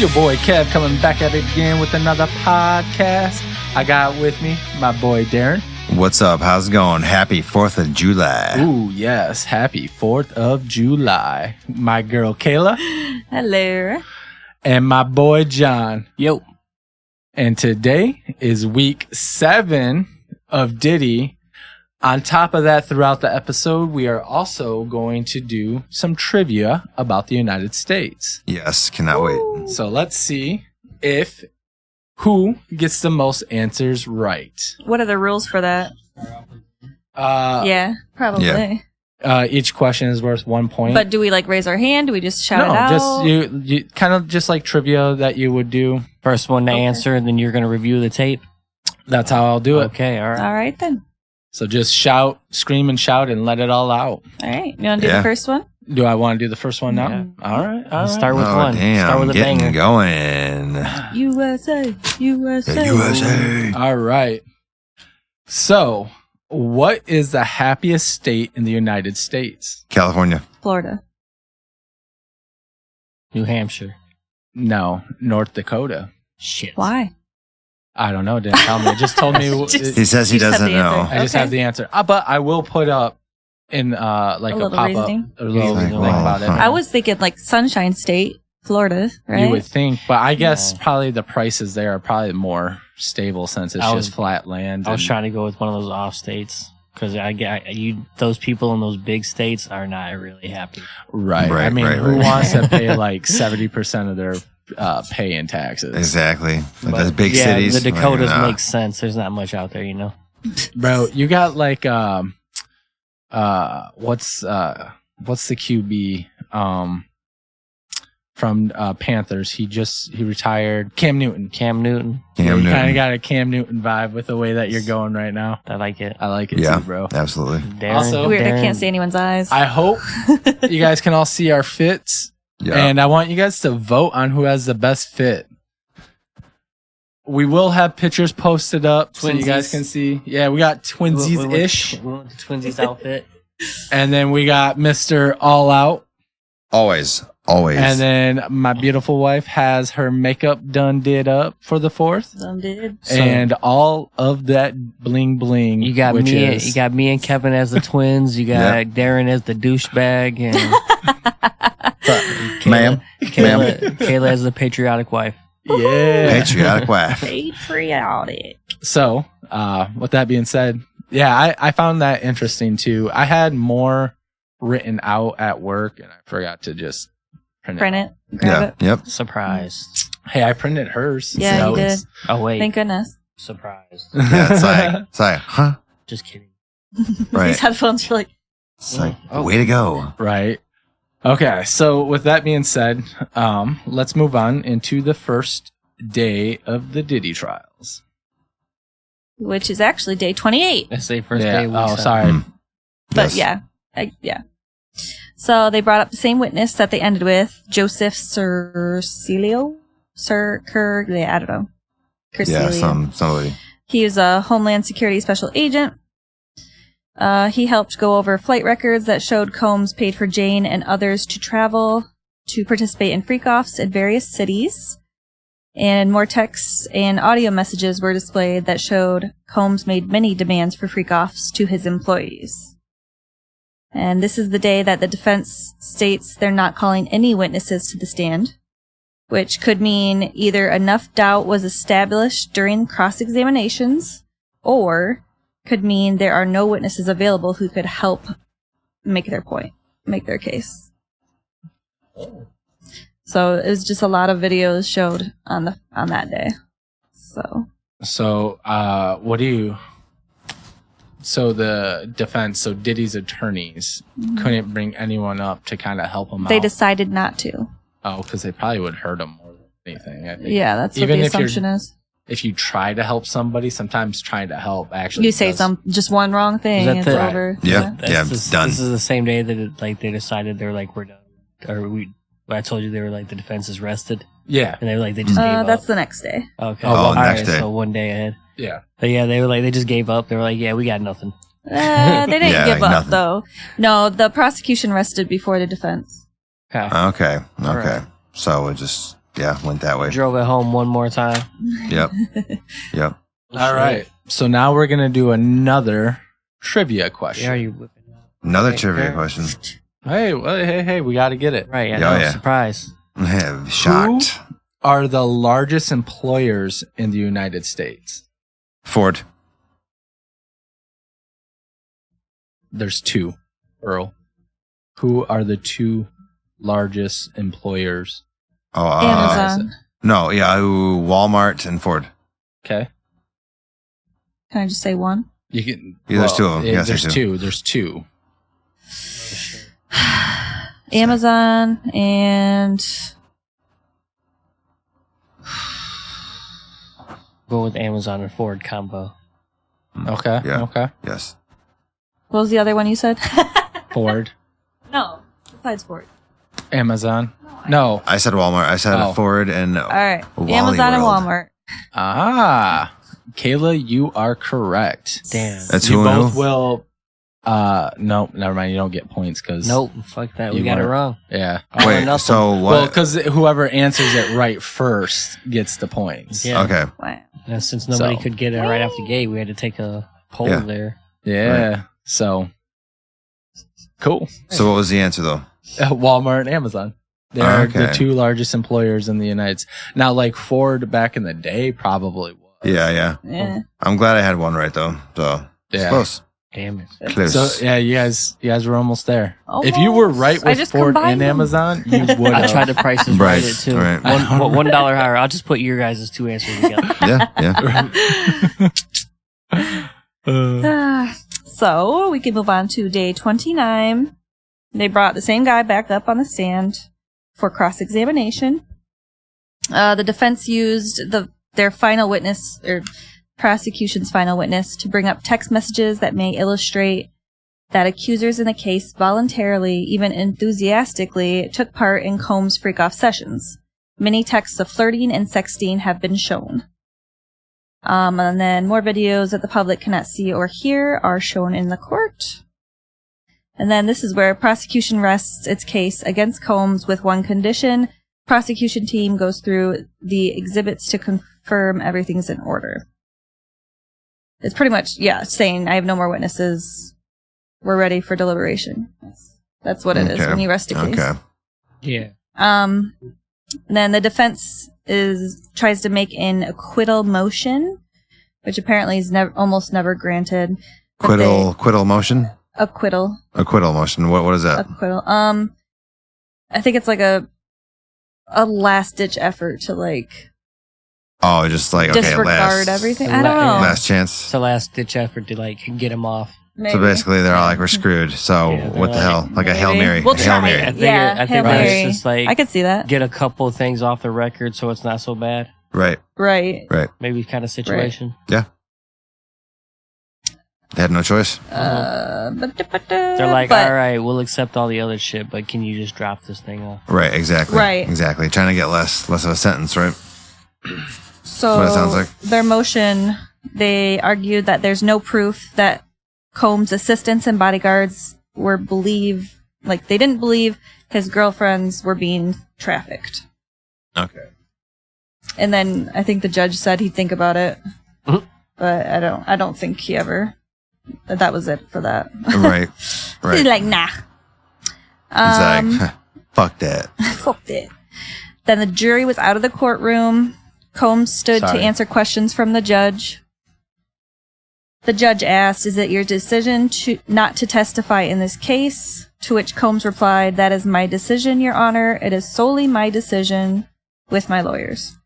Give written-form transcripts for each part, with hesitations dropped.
your boy Kev coming back at it again with another podcast. I got with me my boy Darren. What's up? How's it going? Happy 4th of July. Ooh, yes. Happy 4th of July. My girl Kayla. Hello. And my boy John. Yo. And today is week 7 of Diddy. On top of that, throughout the episode, we are also going to do some trivia about the United States. Yes, cannot wait. So let's see who gets the most answers right. What are the rules for that? Yeah, probably. Yeah. Each question is worth 1 point. But do we raise our hand? Do we just shout it out? Just you kind of just like trivia that you would do. First one to answer, and then you're going to review the tape. That's how I'll do it. Okay, all right. All right, then. So just shout, scream and shout and let it all out. All right. You want to do the first one? Do I want to do the first one now? Yeah. All right. Let's start with one. Damn, Start with a getting banger. going. USA. USA. USA. All right. So, what is the happiest state in the United States? California. Florida. New Hampshire. No, North Dakota. Shit. Why? I don't know. Didn't tell me. It just told me. He says he You just have doesn't the answer. know. I just have the answer. But I will put up in like a little pop-up reasoning? a little Like, thing well, about it. I was thinking Sunshine State, Florida, right? You would think, but I guess No. probably the prices there are probably more stable since it's just flat land. I was and- trying to go with one of those off states because those people in those big states are not really happy. Right. I mean, who wants to pay like 70% of their pay in taxes? Exactly. But The big yeah, cities. the Dakotas like, make sense. There's not much out there, you know. Bro, you got like what's the QB from Panthers? He retired. Cam Newton. Cam You kind of Newton. got a Cam Newton vibe with the way that you're going right now. I like it. I like it Yeah, too, bro. absolutely. Darren, Also- Weird. I Darren- can't see anyone's eyes. I hope you guys can all see our fits. Yeah. And I want you guys to vote on who has the best fit. We will have pictures posted up so you guys Twinsies. can see. Yeah, we got twinsies-ish. We went to Twinsies outfit. And then we got Mr. All Out. Always. And then my beautiful wife has her makeup did up for the 4th. Some did. And all of that bling bling. You got which me. is, You got me and Kevin as the twins. You got Darren as the douchebag, and Ma'am. Kayla as the patriotic wife. yeah. Patriotic wife. Patriotic. So, with that being said, yeah, I found that interesting too. I had more written out at work and I forgot to just print Print it. Grab Yeah. it. Yep. Surprisrise. Hey, I printed hers. Yeah, so you did. it's- Oh wait, Thank goodness. surprise. Yeah, it's like, huh? Just kidding. Right. These headphones are It's like, way to go. Right. Okay, so with that being said, let's move on into the first day of the Diddy trials. which is actually day 28. Let's say first Yeah. day. Week Oh, 7. sorry. But Yes. yeah. So they brought up the same witness that they ended with, Joseph Curcilio? I don't know. Yeah, Curcilio. somebody. He was a Homeland Security Special Agent. He helped go over flight records that showed Combs paid for Jane and others to travel to participate in freak-offs in various cities. And more texts and audio messages were displayed that showed Combs made many demands for freak-offs to his employees. And this is the day that the defense states they're not calling any witnesses to the stand, which could mean either enough doubt was established during cross-examinations, or could mean there are no witnesses available who could help make their case. So it was just a lot of videos showed on that day. So So the defense, so Diddy's attorneys couldn't bring anyone up to kind of help him they out. decided not to. Oh, because they probably would hurt him more than anything. I think. Yeah, that's Even what the if you're- assumption is. If you try to help somebody, sometimes trying to help actually You say does- just one wrong thing, that it's the- over. Yeah. That's Done. This is the same day that they decided they're like we're done, or I told you they were like the defense is rested, Yeah, and they were like they just gave up. That's the next day. Okay. Oh, All next right, day. So one day ahead. yeah. But yeah, they were like they just gave up. They were like, yeah, we got nothing. They didn't Yeah, give up nothing. though. No, the prosecution rested before the defense. Okay. Okay. Right. So it just went that way. Drove it home one more time. Yep. Yep. All right. So now we're going to do another trivia question. Yeah, are you whipping it out? Another Okay, trivia fair. question. Hey, we got to get it. Right, I Yeah, know. yeah. Surprise. Shocked. Who are the largest employers in the United States? Ford. There's two, Earl. Who are the two largest employers? Oh, Amazon. No, yeah, Walmart and Ford. Okay. Can I just say one? You can. Yeah, there's two of them. Yes, there's there's two. There's two. Amazon and Go with Amazon or Ford combo. Okay. Yeah. Okay. Yes. what was the other one you said? Ford. No, besides Ford. Amazon. No. I said Walmart. I said Oh. Ford and All right, Wally Amazon and World. Walmart. Ah. Kayla, you are correct. Damn. That's You who and both who? will. No, never mind. You don't get points because. Nope, fuck that. We You got it weren't. wrong. Yeah. All or Wait, nothing. so Well, what? because whoever answers it right first gets the points. Yeah. Okay. Wow. And since nobody So- could get it right off the gate, we had to take a poll Yeah. there. Yeah. So. Cool. So what was the answer though? Walmart and Amazon. They're Oh, okay. the two largest employers in the United States. Now, like Ford back in the day probably was. Yeah, yeah. Yeah. I'm glad I had one right though. So it's Yeah. close. Damn it. Close. So yeah, you guys were almost there. If you were right I with just Ford combined and them. Amazon, you would I have. tried to price is Right, right it too. right. $1 higher. I'll just put your guys' two answers together. Yeah, yeah. So we can move on to day 29. They brought the same guy back up on the stand for cross-examination. The defense used their final witness, or prosecution's final witness, to bring up text messages that may illustrate that accusers in the case voluntarily, even enthusiastically, took part in Combs' freak-off sessions. Many texts of flirting and sexting have been shown. And then more videos that the public cannot see or hear are shown in the court. And then this is where prosecution rests its case against Combs with one condition. Prosecution team goes through the exhibits to confirm everything's in order. It's pretty much, saying I have no more witnesses. We're ready for deliberation. That's what it is when you rest a case. Okay. Yeah. And then the defense tries to make an acquittal motion, which apparently is almost never granted. But Acquittal motion? Acquittal. Acquittal motion. What is that? Acquittal. I think it's like a last ditch effort to Oh, just like okay, disregard everything. I don't know. last chance. It's a last ditch effort to get him off. So Maybe. basically, they're all like, we're screwed. So Yeah, what the they're hell? Like a Hail Maybe. Mary. We'll A Hail try Mary. it. I think Yeah, I Hail think Mary. it's just like I could see that. get a couple of things off the record so it's not so bad. Right. Right. Maybe kind of situation. Yeah. They had no choice. They're like, all right, we'll accept all the other shit, but can you just drop this thing off? Right. Exactly. Right. Exactly. Trying to get less of a sentence. Right. So what it sounds like. Their motion, they argued that there's no proof that Combs' assistants and bodyguards they didn't believe his girlfriends were being trafficked. Okay. And then I think the judge said he'd think about it, but I don't think he ever. That was it for that. Right. Right. He's like, nah. He's like, fuck that. Fuck it. Then the jury was out of the courtroom. Combs stood to answer questions from the judge. The judge asked, "Is it your decision not to testify in this case?" To which Combs replied, "That is my decision, Your Honor. It is solely my decision with my lawyers."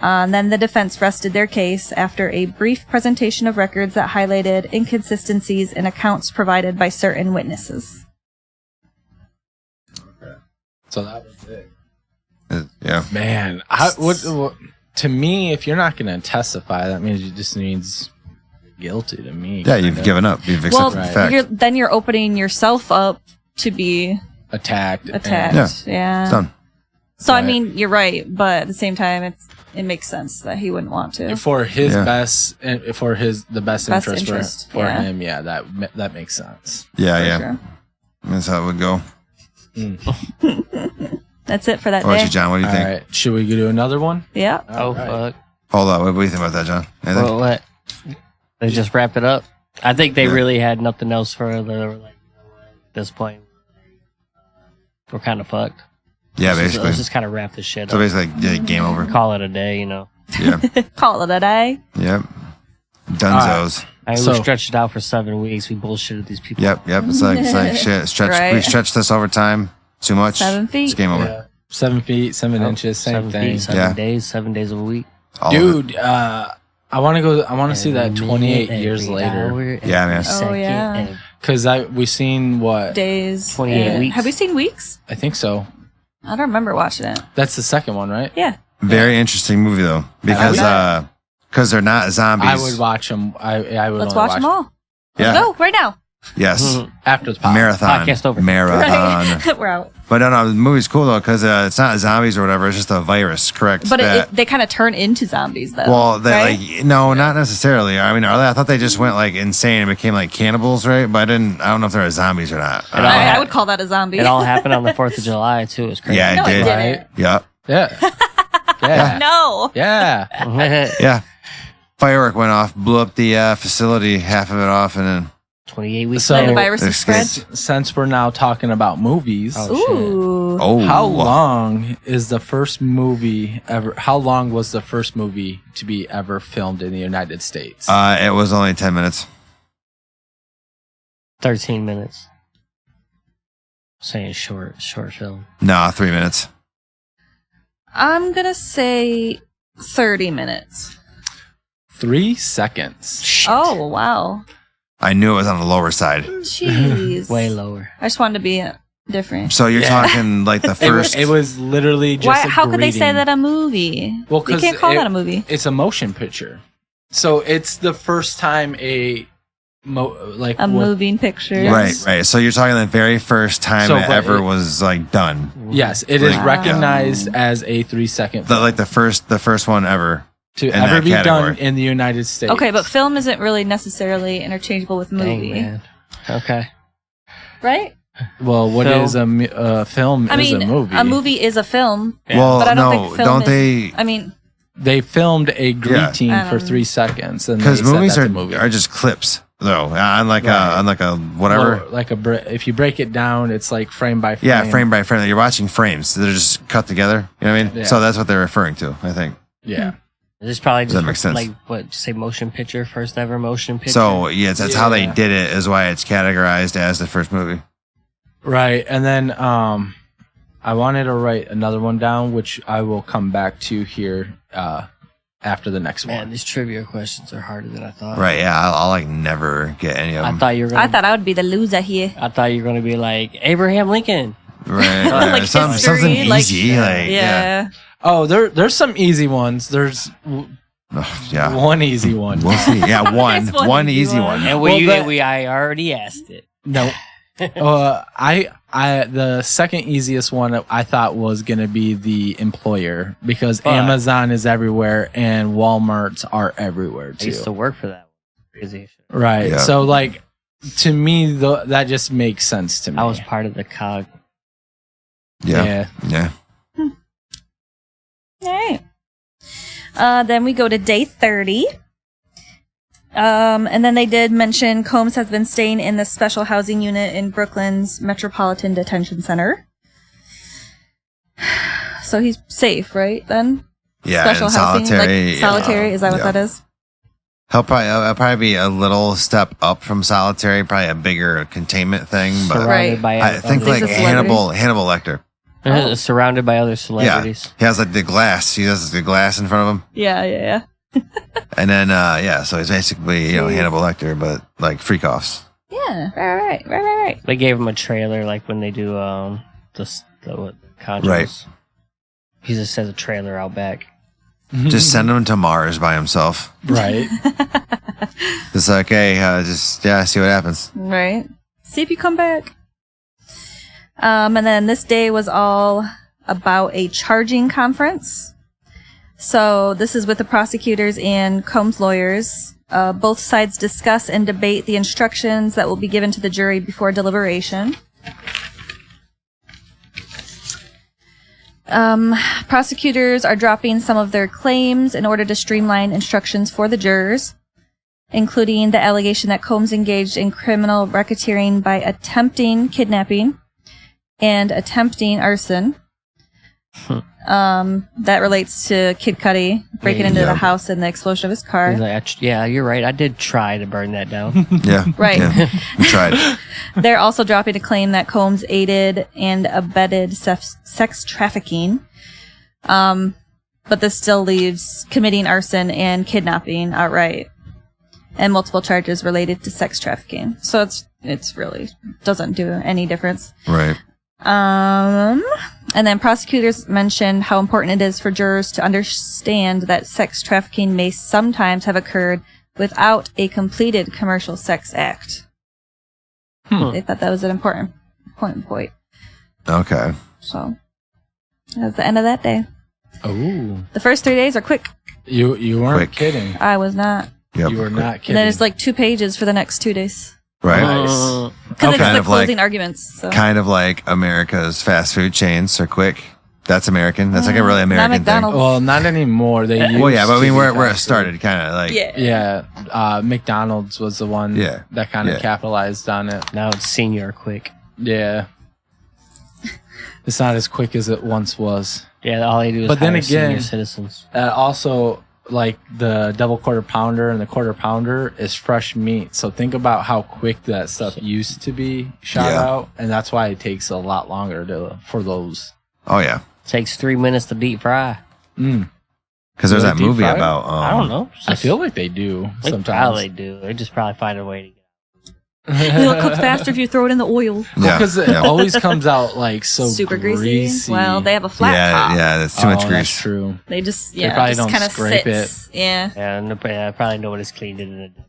And then the defense rested their case after a brief presentation of records that highlighted inconsistencies in accounts provided by certain witnesses. So that was it. Yeah. Man, what, to me, if you're not going to testify, that means you just means guilty to me. Yeah. You've given up. You've accepted the fact. Then you're opening yourself up to be attacked. Yeah. It's done. So Right. I mean, you're right, but at the same time, it makes sense that he wouldn't want to. For his Yeah. the best interest for yeah. him. Yeah, that makes sense. Yeah. For Yeah. sure. That's how it would go. And That's it for that What about day. you, John? What do you All think? right. Should we do another one? Yeah. Oh, right. fuck. Hold on. What do you think about that, John? Anything? Well, what? They just wrap it up. I think they Yeah. really had nothing else further. They were like, you know what? At this point, we're kind of fucked. Yeah, basically. Let's just kind of wrap this shit So up. basically, yeah, game over. Call it a day, you know. Yeah. Call it a day. Yep. Dunzos. I mean, So- we stretched it out for 7 weeks. We bullshitted these people. Yep. It's like shit. Right. We stretched this over time too much. 7 feet. It's game over. Yeah. 7 feet, 7 Oh, inches, same 7 thing. feet, 7 Yeah. days, 7 days of a week. All of it. Dude, I want to go. I want to see that 28 years later. Yeah, man. Oh, yeah. Because we seen what? Days. 28 weeks. Have we seen weeks? I think so. I don't remember watching it. That's the second one, right? Yeah. Very interesting movie though, because they're not zombies. I would watch them. I would. Let's only watch them all. Yeah. Let's go right now. Yes. after the pod. Marathon. Podcast over. Marathon. Right. We're out. But no, the movie's cool though because it's not zombies or whatever. It's just a virus, correct? But they kind of turn into zombies, though. well, they right? like no, not necessarily. I mean, I thought they just went like insane and became like cannibals, right? But I don't know if they're zombies or not. I would call that a zombie. It all happened on the 4th of July, too. It was crazy. Yeah, it No, it did. didn't. Right? Yep. Yeah. Yeah. No. Yeah. Yeah. Firework went off, blew up the facility, half of it off, and then 28 weeks So- Then the later. virus They're is spread. scared. Since we're now talking about movies, Oh, shit. Ooh. oh, how long is the first movie ever? How long was the first movie to be ever filmed in the United States? It was only 10 minutes. 13 minutes. Saying short film. No, 3 minutes. I'm going to say 30 minutes. 3 seconds. Oh, wow. I knew it was on the lower side. Jeez. Way lower. I just wanted to be different. So you're Yeah. talking like the It, first. it was literally just. Why? a How could they say greeting. that a movie? Well, you 'cause can't call it- that a movie. It's a motion picture, so it's the first time a A moving picture. Yes. Right. So you're talking the very first time So, it but ever it- was like done. Yes, it is Wow. recognized as a 3-second film Like the first one ever. to in ever that be done category. in the United States. Okay, but film isn't really necessarily interchangeable with movie. Dang, man. Okay. Right? well, what Film. is a film? I is mean, a movie. is a film. Well, But I don't no, think film don't is- they? I mean, They filmed a greeting I for don't 3 seconds, and Because they said movies that's a movie. are just clips, though. On like Right. a whatever. Well, like if you break it down, it's like frame by frame. Yeah, frame by frame. You're watching frames. They're just cut together. You know what I mean? Yeah. So that's what they're referring to, I think. Yeah. This is probably Does just that make sense? like what say motion picture, first ever motion picture. So yeah, that's how they Yeah. did it. Is why it's categorized as the first movie. Right, and then I wanted to write another one down, which I will come back to here after the next man, one. these trivia questions are harder than I thought. Right? Yeah, I'll like never get any of I them. thought you were. Gonna, I thought I would be the loser here. I thought you were going to be like Abraham Lincoln. Right. Like Something history, like- easy. Like, Yeah. Oh, there's some easy ones. There's yeah. one easy one. We'll see. Yeah, There's one easy one. And Well, I already asked it. No. I the second easiest one I thought was gonna be the employer because But- Amazon is everywhere and Walmarts are everywhere I used to too. work for that. Crazy shit. Right. Yeah. So like to me that just makes sense to me. I was part of the cog. Yeah. Yeah. All right. Then we go to day 30. And then they did mention Combs has been staying in the special housing unit in Brooklyn's Metropolitan Detention Center. So he's safe, right? Then Yeah. special and housing, solitary. like solitary. Is that what yeah. that is? He'll probably be a little step up from solitary, probably a bigger containment thing, but Surrounded Right. by I think He's like a celebrity. Hannibal Lecter. surrounded by other Yeah, celebrities. he has like the glass. He has the glass in front of him, Yeah. and then so he's basically Jeez. Hannibal Lecter, but like freak offs. Yeah. Right. They gave him a trailer like when they do the Conjuros. Right. He just says a trailer out back. Just send him to Mars by himself. right. It's like, hey, see what happens. Right. See if you come back. And then this day was all about a charging conference. So this is with the prosecutors and Combs' lawyers. Both sides discuss and debate the instructions that will be given to the jury before deliberation. Prosecutors are dropping some of their claims in order to streamline instructions for the jurors, including the allegation that Combs engaged in criminal racketeering by attempting kidnapping and attempting arson. That relates to Kid Cudi breaking into the house and the explosion of his car. He's like, yeah, you're right. I did try to burn that down. Yeah. Right. Yeah, we tried. They're also dropping a claim that Combs aided and abetted sex trafficking. But this still leaves committing arson and kidnapping outright, and multiple charges related to sex trafficking. So it's really doesn't do any difference. Right. And then prosecutors mentioned how important it is for jurors to understand that sex trafficking may sometimes have occurred without a completed commercial sex act. They thought that was an important point. Okay. So that was the end of that day. Oh, The first 3 days are quick. you weren't Quick. kidding. I was not. Yep. You were not And kidding. then it's like 2 pages for the next 2 days. Right. Nice. Because it's Kind the of like- closing arguments. So. Kind of like America's fast food chains are quick. That's American. That's like a really American thing. McDonald's. Well, not anymore. They Well, yeah, used but I to mean, be where it fast food. started, kind of like. Yeah. Yeah, McDonald's was the one that kind of capitalized on it. Now it's senior quick. Yeah. It's not as quick as it once was. Yeah, all they do is But then hire again- senior citizens. Also, like the double quarter pounder and the quarter pounder is fresh meat. So think about how quick that stuff used to be shot Yeah. out. And that's why it takes a lot longer for those. Oh, yeah. Takes 3 minutes to deep fry. Mm. Because there's Do they that movie deep fry? about. I don't know. I feel like they do They sometimes. probably do. They just probably find a way to get It'll cook faster if you throw it in the oil. Yeah. Because it yeah. always comes out like so Super greasy. Well, they have a flat top. Yeah, that's too much That's grease. true. They just, They probably just don't kind of scrape sits. Yeah. and probably nobody's cleaned it in a day.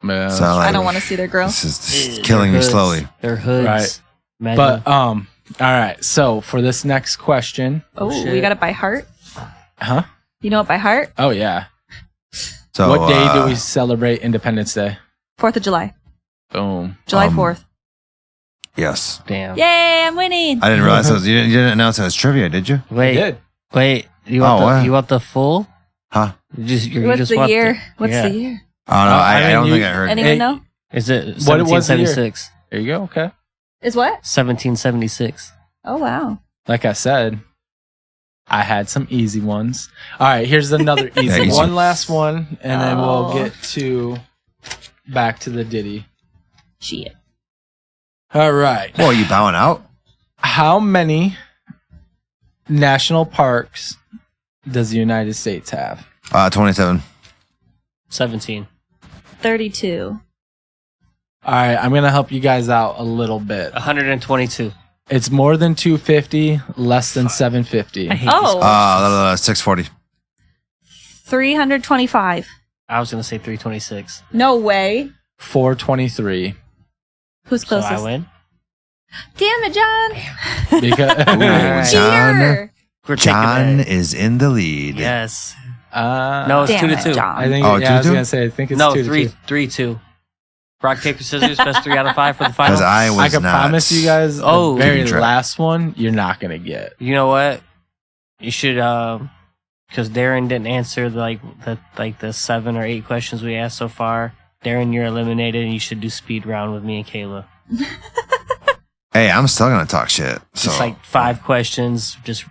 Yeah. So, like, I don't want to see their grill. This is killing me Hoods. slowly. They're hoods. Right. Imagine- But all right. So for this next question, Oh, shit. we got it by heart. huh? You know it by heart? Oh yeah. So, What day do we celebrate Independence Day? 4th of July. Boom. July 4th. Yes. damn. Yay, I'm winning. I didn't realize it was. You didn't announce it was trivia, did you? We Wait, did. wait. You Oh, want what? you want the full? Huh? You What's just the want year? What's yeah. the year? Oh, no, I I mean, don't you- think I heard. Anyone Hey. know? Is it What was the year? 1776? There you go. Okay. Is what? 1776. Oh, wow. Like I said, I had some easy ones. All right. Here's another easy easy. one. Last one, and then we'll Oh. get to back to the Diddy. Shit. All right. Whoa, you bowing out? How many national parks does the United States have? 27. 17. 32. All right. I'm going to help you guys out a little bit. 122. It's more than 250, less than 750. I hate Oh, 640. 325. I was going to say 326. No way. 423. Who's So closest? I win. Damn it, John. Because Alright. John, Cheater. We're taking John that. is in the lead. Yes. no, No, it's Damn 2 it, to 2. John. I think. Oh, yeah, I was 2-2? gonna say. I think it's No, 2-2. 3-2. Rock, paper, scissors. Best 3 out of 5 for the Because final. I was I can not. promise you guys. Oh. the very Keeping track. last one, you're not gonna get. You know what? You should, because Darren didn't answer the 7 or 8 questions we asked so far. Darren, you're eliminated, and you should do speed round with me and Kayla. Hey, I'm still gonna talk shit. So Just like 5 questions, just.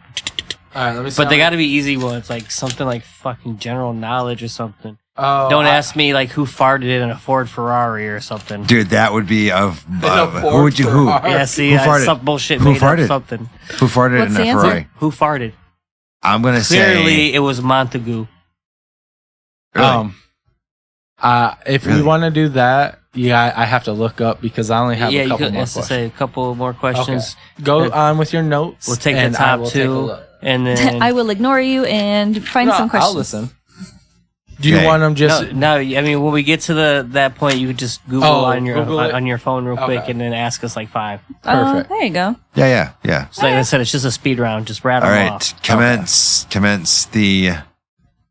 All right, let me. But they got to be easy ones, like something like fucking general knowledge or something. Oh, Don't ask me like who farted in a Ford Ferrari or something. dude, that would be of. a who would you? Who? Ford Yeah, see, Who that's farted? some bullshit Who made farted? up something. Who farted What's in the that answer? Ferrari? Who farted? I'm gonna Clearly, say. it was Montague. Really? If we Really? want to do that, yeah, I have to look up because I only have Yeah, a you couple could more have to questions. say a couple more questions. Go on with your notes. We'll take the and I top will take a 2, look. and then I will ignore you and find No, some questions. I'll listen. Do you Okay. want them just? No, I mean when we get to that point, you could just Google Oh, on your Google it. on your phone real quick, Okay. and then ask us like 5. Perfect. There you go. Yeah. So like I said, it's just a speed round. Just rattle All them right. off. Commence the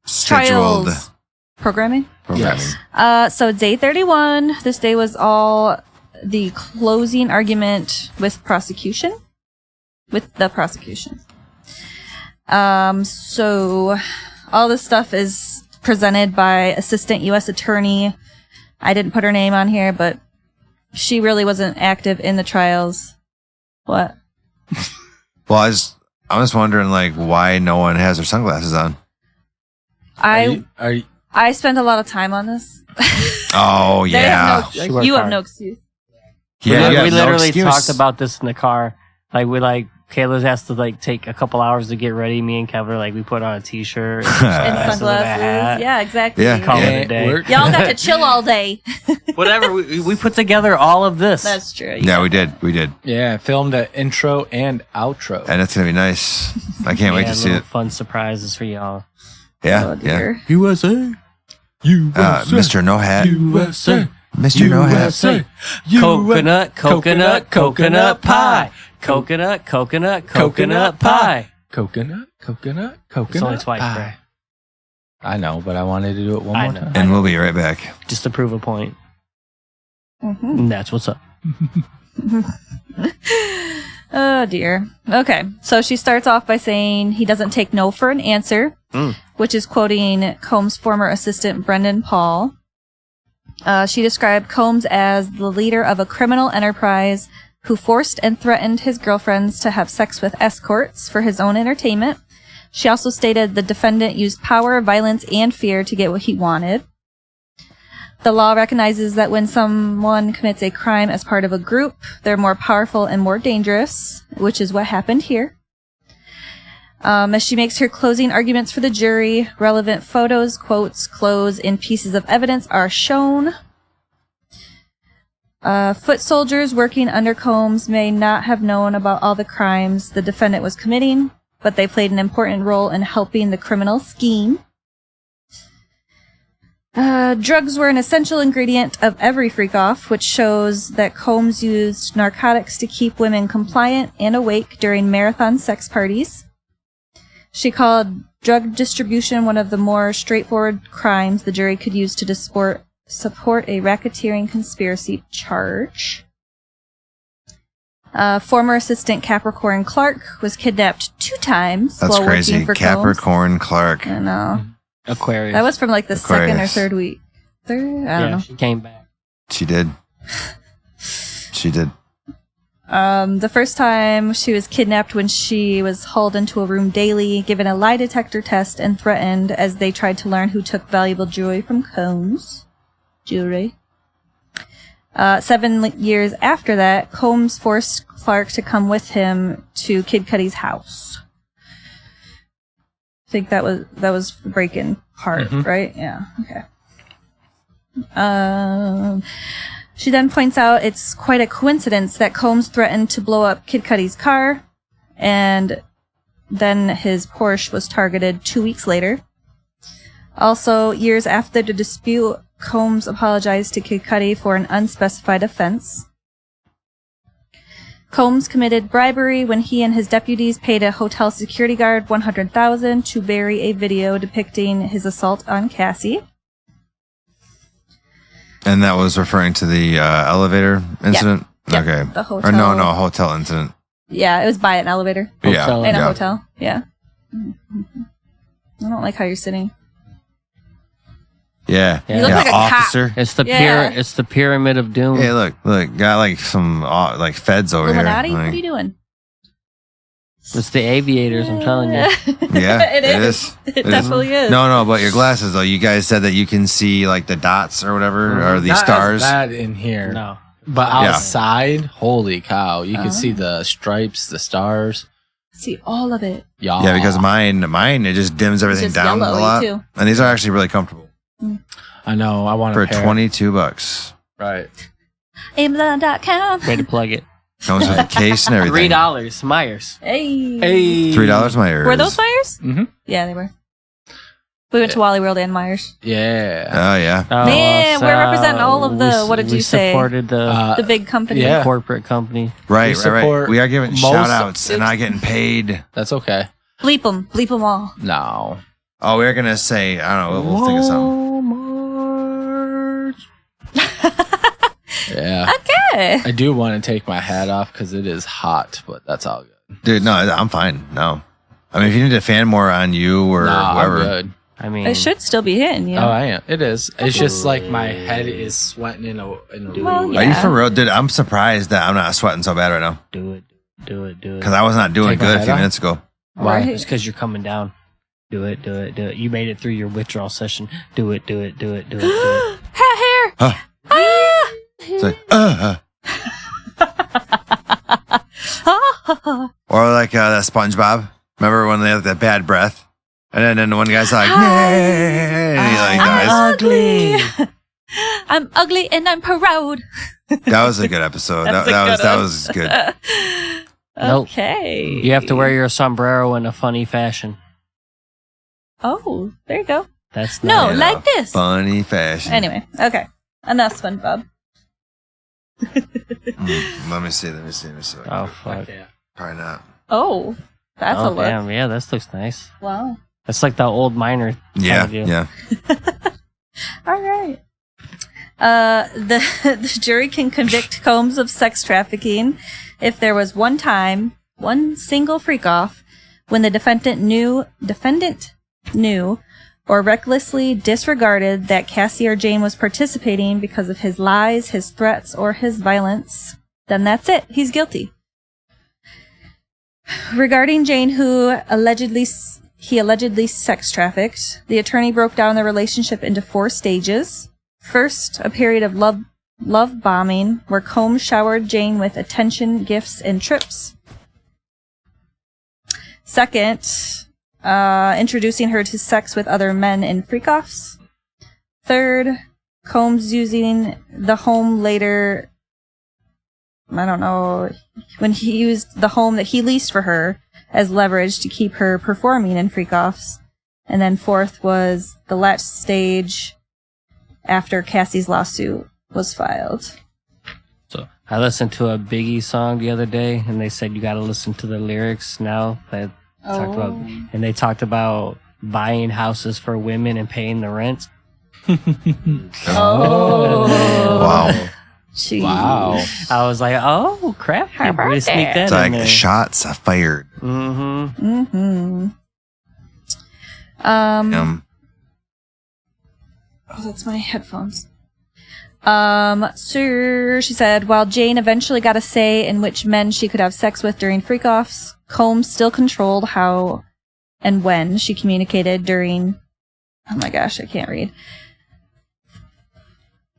scheduled Trials. Programming. programming. Yes. So day 31. This day was all the closing argument with the prosecution. So all this stuff is presented by Assistant U.S. Attorney. I didn't put her name on here, but she really wasn't active in the trials. What? Well, I'm just wondering, like, why no one has their sunglasses on. I spent a lot of time on this. Oh, yeah. You have no excuse. Yeah, we literally no talked about this in the car. Like, Kayla has to, like, take a couple hours to get ready. Me and Kev are, like, we put on a t-shirt And sunglasses. Yeah, exactly. Yeah. Call it a day. Y'all got to chill all day. Whatever. We put together all of this. That's true. Yeah, we did. Yeah, filmed the intro and outro. And it's going to be nice. I can't wait to see it. Fun surprises for y'all. Yeah, Oh, dear. USA. Mr. No Hat. USA. Mr. No Hat. Coconut pie. Coconut pie. Coconut It's only twice, pie. I know, but I wanted to do it one more time. And we'll be right back. Just to prove a point. Mm-hmm. And that's what's up. Oh, dear. Okay, so she starts off by saying he doesn't take no for an answer, which is quoting Combs' former assistant, Brendan Paul. She described Combs as the leader of a criminal enterprise who forced and threatened his girlfriends to have sex with escorts for his own entertainment. She also stated the defendant used power, violence, and fear to get what he wanted. The law recognizes that when someone commits a crime as part of a group, they're more powerful and more dangerous, which is what happened here. As she makes her closing arguments for the jury, relevant photos, quotes, clothes, and pieces of evidence are shown. Foot soldiers working under Combs may not have known about all the crimes the defendant was committing, but they played an important role in helping the criminal scheme. Drugs were an essential ingredient of every freak-off, which shows that Combs used narcotics to keep women compliant and awake during marathon sex parties. She called drug distribution one of the more straightforward crimes the jury could use to support a racketeering conspiracy charge. Former assistant Capricorn Clark was kidnapped 2 times That's while crazy. working for Capricorn Clark. Combs. I know. Aquarius. That was from like the second or Aquarius. third week. I don't know. She came back. She did. The first time she was kidnapped when she was hauled into a room daily, given a lie detector test, and threatened as they tried to learn who took valuable jewelry from Combs. 7 years after that, Combs forced Clark to come with him to Kid Cudi's house. I think that was the break-in part, right? Yeah. Okay. She then points out it's quite a coincidence that Combs threatened to blow up Kid Cudi's car, and then his Porsche was targeted 2 weeks later. Also, years after the dispute, Combs apologized to Kid Cudi for an unspecified offense. Combs committed bribery when he and his deputies paid a hotel security guard $100,000 to bury a video depicting his assault on Cassie. And that was referring to the elevator incident? Yep. Okay. The hotel. Or no, hotel incident. Yeah, it was by an elevator. Yeah. In a yeah. hotel. Yeah. I don't like how you're sitting. Yeah. You look like a cop. officer. It's the Yeah. It's the pyramid of doom. Hey, look, got like some like feds over Illuminati? here. What Like, are you doing? It's the aviators. I'm telling you. yeah, it is. It definitely is. No, but your glasses though. You guys said that you can see like the dots or whatever, or the Not stars. as bad in here. No. But Yeah. outside, holy cow, you can see the stripes, the stars. See all of it. Y'all. Yeah, because mine it just dims everything just down a yellowy, lot, too. and these are actually really comfortable I know. I want for a pair. $22. Right. Amazon.com. Way to plug it. Comes with a case and everything. $3. Myers. Hey. $3 Myers. Were those Myers? Mm-hmm. Yeah, they were. We went to Wally World and Myers. Yeah. Oh yeah. Oh, Man, we're representing all of the- what did you say? We supported the The big company. yeah. corporate company. Right. support We are giving most- shout outs and not getting paid. That's okay. Bleep them. Bleep them all. No. Oh, we're gonna say I don't know. We'll think of something. Yeah. Okay. I do want to take my hat off because it is hot, but that's all good. Dude, no, I'm fine. No, I mean, if you need to fan more on you or Nah, whoever. I'm good. I mean, It should still be hitting you. Oh, I am. It is. It's just like my head is sweating in a Well, Are you yeah. for real? Dude, I'm surprised that I'm not sweating so bad right now. do it. Because I was not doing Take my good a head few off? minutes ago. Why? Right. It's because you're coming down. Do it. You made it through your withdrawal session. Do it. Hair. Huh. Ah! It's like, Or like that SpongeBob. Remember when they had that bad breath? And then one guy's like, "Nay," and he like dies. Ugly. I'm ugly and I'm proud. That was a good episode. That's a that good was good. Nope. Okay. You have to wear your sombrero in a funny fashion. Oh, there you go. That's No, In a like this. Funny fashion. Anyway, okay. Enough SpongeBob. Let me see. Oh fuck. Probably not. Oh, that's a Oh look. damn, yeah, this looks nice. Wow. That's like the old miner. Yeah, deal. yeah. All right. The jury can convict Combs of sex trafficking if there was one single freak off when the defendant knew or recklessly disregarded that Cassie or Jane was participating because of his lies, his threats, or his violence. Then that's it. He's guilty. Regarding Jane, who allegedly sex trafficked, the attorney broke down the relationship into 4 stages. First, a period of love bombing, where Combs showered Jane with attention, gifts, and trips. Second, introducing her to sex with other men in freak-offs. Third, Combs using the home later, I don't know, when he used the home that he leased for her as leverage to keep her performing in freak-offs. And then fourth was the last stage after Cassie's lawsuit was filed. So I listened to a Biggie song the other day, and they said you got to listen to the lyrics now. That talked about, and they talked about buying houses for women and paying the rent. Oh. Wow. Jeez. Wow. I was like, oh crap! How about Way to sneak that? that It's in like there. shots fired. Mm-hmm. Mm-hmm. Oh, that's my headphones. So she said, while Jane eventually got a say in which men she could have sex with during freak-offs, Combs still controlled how and when she communicated during... Oh my gosh, I can't read.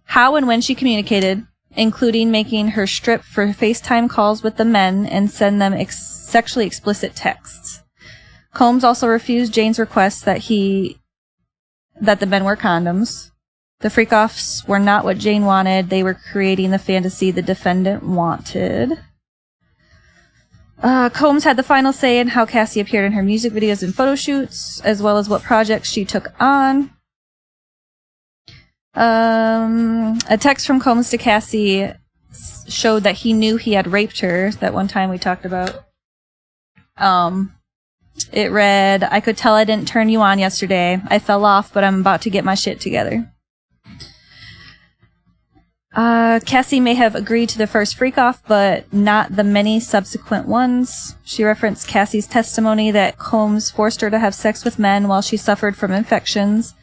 How and when she communicated, including making her strip for FaceTime calls with the men and send them sexually explicit texts. Combs also refused Jane's request that the men wear condoms. The freak-offs were not what Jane wanted. They were creating the fantasy the defendant wanted. Combs had the final say in how Cassie appeared in her music videos and photo shoots, as well as what projects she took on. A text from Combs to Cassie showed that he knew he had raped her, that one time we talked about. It read, I could tell I didn't turn you on yesterday. I fell off, but I'm about to get my shit together. Cassie may have agreed to the first freak-off, but not the many subsequent ones. She referenced Cassie's testimony that Combs forced her to have sex with men while she suffered from infections,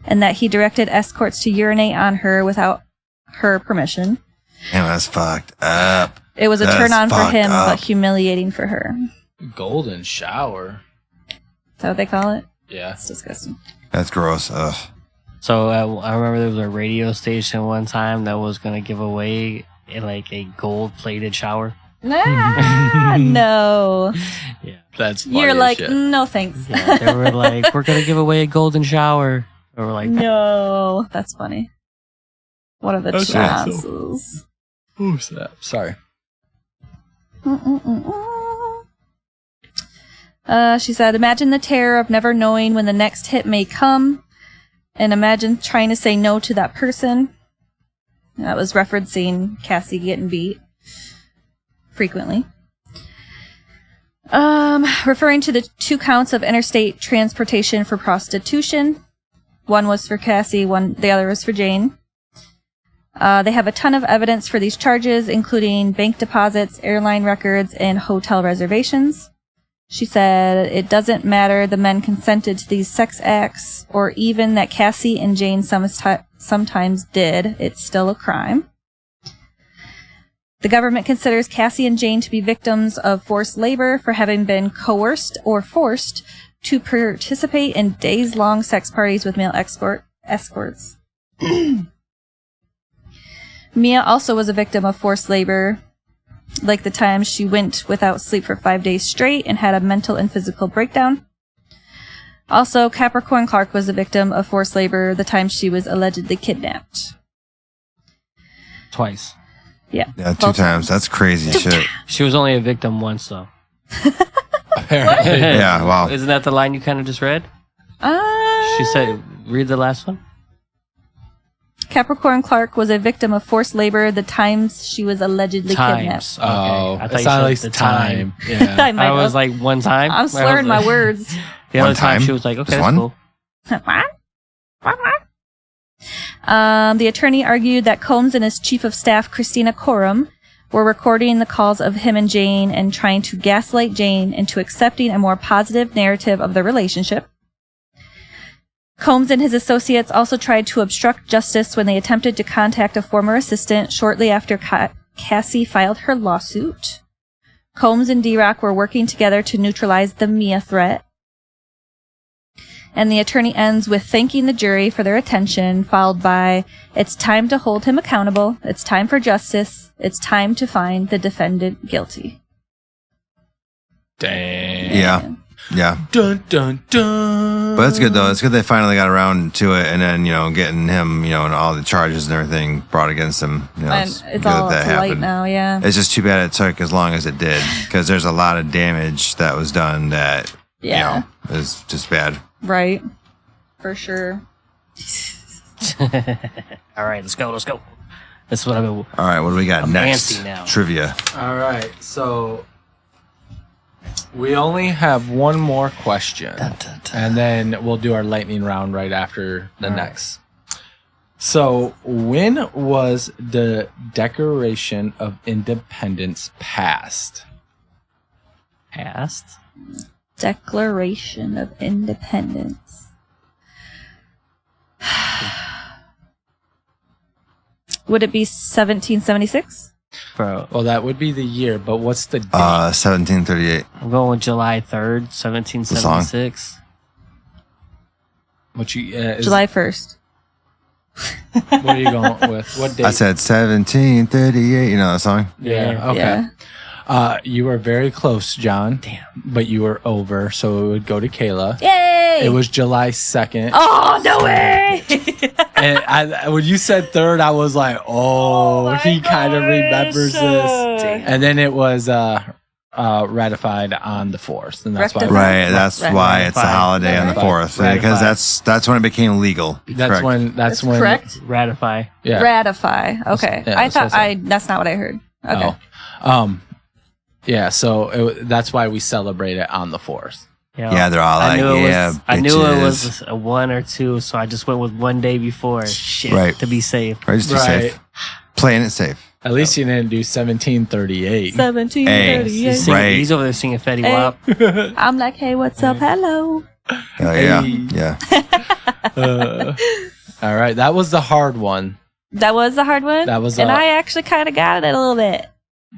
and that he directed escorts to urinate on her without her permission. Damn, that's fucked up. It was a That's turn-on for fucked him, up. but humiliating for her. Golden shower. Is that what they call it? Yeah. That's disgusting. That's gross. Ugh. So I remember there was a radio station one time that was gonna give away a gold-plated shower. No. Yeah, That's funny You're as like, shit. no thanks. yeah. They were like, we're gonna give away a golden shower. Or we're like, No. That's funny. What are the Okay, chances? Ooh, snap. Sorry. She said, imagine the terror of never knowing when the next hit may come, and imagine trying to say no to that person. That was referencing Cassie getting beat frequently. Referring to the 2 counts of interstate transportation for prostitution. One was for Cassie, the other was for Jane. They have a ton of evidence for these charges, including bank deposits, airline records, and hotel reservations. She said, it doesn't matter the men consented to these sex acts or even that Cassie and Jane sometimes did. It's still a crime. The government considers Cassie and Jane to be victims of forced labor for having been coerced or forced to participate in days-long sex parties with male escorts. Mia also was a victim of forced labor, like the time she went without sleep for 5 days straight and had a mental and physical breakdown. Also, Capricorn Clark was a victim of forced labor the time she was allegedly kidnapped. Twice. Yeah. Yeah, 2 times. That's crazy shit. She was only a victim once, though. Apparently. Yeah, wow. Isn't that the line you kind of just read? She said, read the last one. Capricorn Clark was a victim of forced labor the times she was allegedly Times. kidnapped. Oh, Okay. I thought it's you not said at least the time. I Yeah. might I was have. like, one time? I'm slurring my words. The One other time time? she was like, okay, Just that's one? cool. The attorney argued that Combs and his chief of staff, Christina Coram, were recording the calls of him and Jane and trying to gaslight Jane into accepting a more positive narrative of the relationship. Combs and his associates also tried to obstruct justice when they attempted to contact a former assistant shortly after Cassie filed her lawsuit. Combs and D-Rock were working together to neutralize the Mia threat. And the attorney ends with thanking the jury for their attention, followed by, it's time to hold him accountable, it's time for justice, it's time to find the defendant guilty. Damn. Yeah. Yeah. Dun, dun, dun. But it's good, though. It's good they finally got around to it and then, getting him, and all the charges and everything brought against him. And it's all to light now, yeah. It's just too bad it took as long as it did because there's a lot of damage that was done that, is just bad. Right. For sure. All right, let's go. That's what I've been... All right, what do we got I'm next? antsy now. Trivia. All right. So we only have one more question. Dun, dun, dun. And then we'll do our lightning round right after the next. So when was the Declaration of Independence passed? Passed? Declaration of Independence. Would it be 1776? Bro, Well, that would be the year, but what's the date? 1738. I'm going with July 3rd, 1776. What you July 1st. What are you going with? What date? I said 1738. You know that song? Yeah. Okay. Yeah. You were very close, John. Damn. But you were over, so it would go to Kayla. Yay! It was July 2nd. Oh, no way! And when you said 3rd, I was like, he kind of remembers this. And then it was ratified on the 4th. And that's why. Rectified. Right. That's why it's a holiday on the 4th. Ratified. Because that's when it became legal. That's Correct. That's when. Correct? Ratify. Yeah. Ratify. Okay. Yeah, I that's what I thought said. that's not what I heard. Okay. Oh. Yeah. So that's why we celebrate it on the 4th. Yeah, they're all like, yeah, I knew it was bitches. a 1 or 2, so I just went with one day before. Shit. Right. To be safe. Right, just be safe. Playing it safe. At least you didn't do 1738. 1738. He's, Right. he's over there singing Fetty Hey. Wap. I'm like, hey, what's up? Hello. Oh, yeah. Hey. Yeah. All right. That was the hard one. That was the hard one? That was and I actually kind of got it a little bit.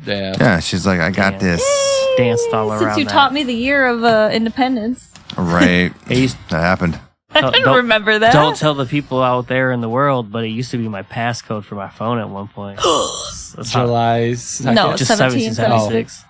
Yeah. Yeah, she's like, I got Damn. this. Danced all around Since you that. taught me the year of independence. Right. Hey, That happened. I don't remember that. Don't tell the people out there in the world, but it used to be my passcode for my phone at one point. That's how- July 2nd. No, just 1776.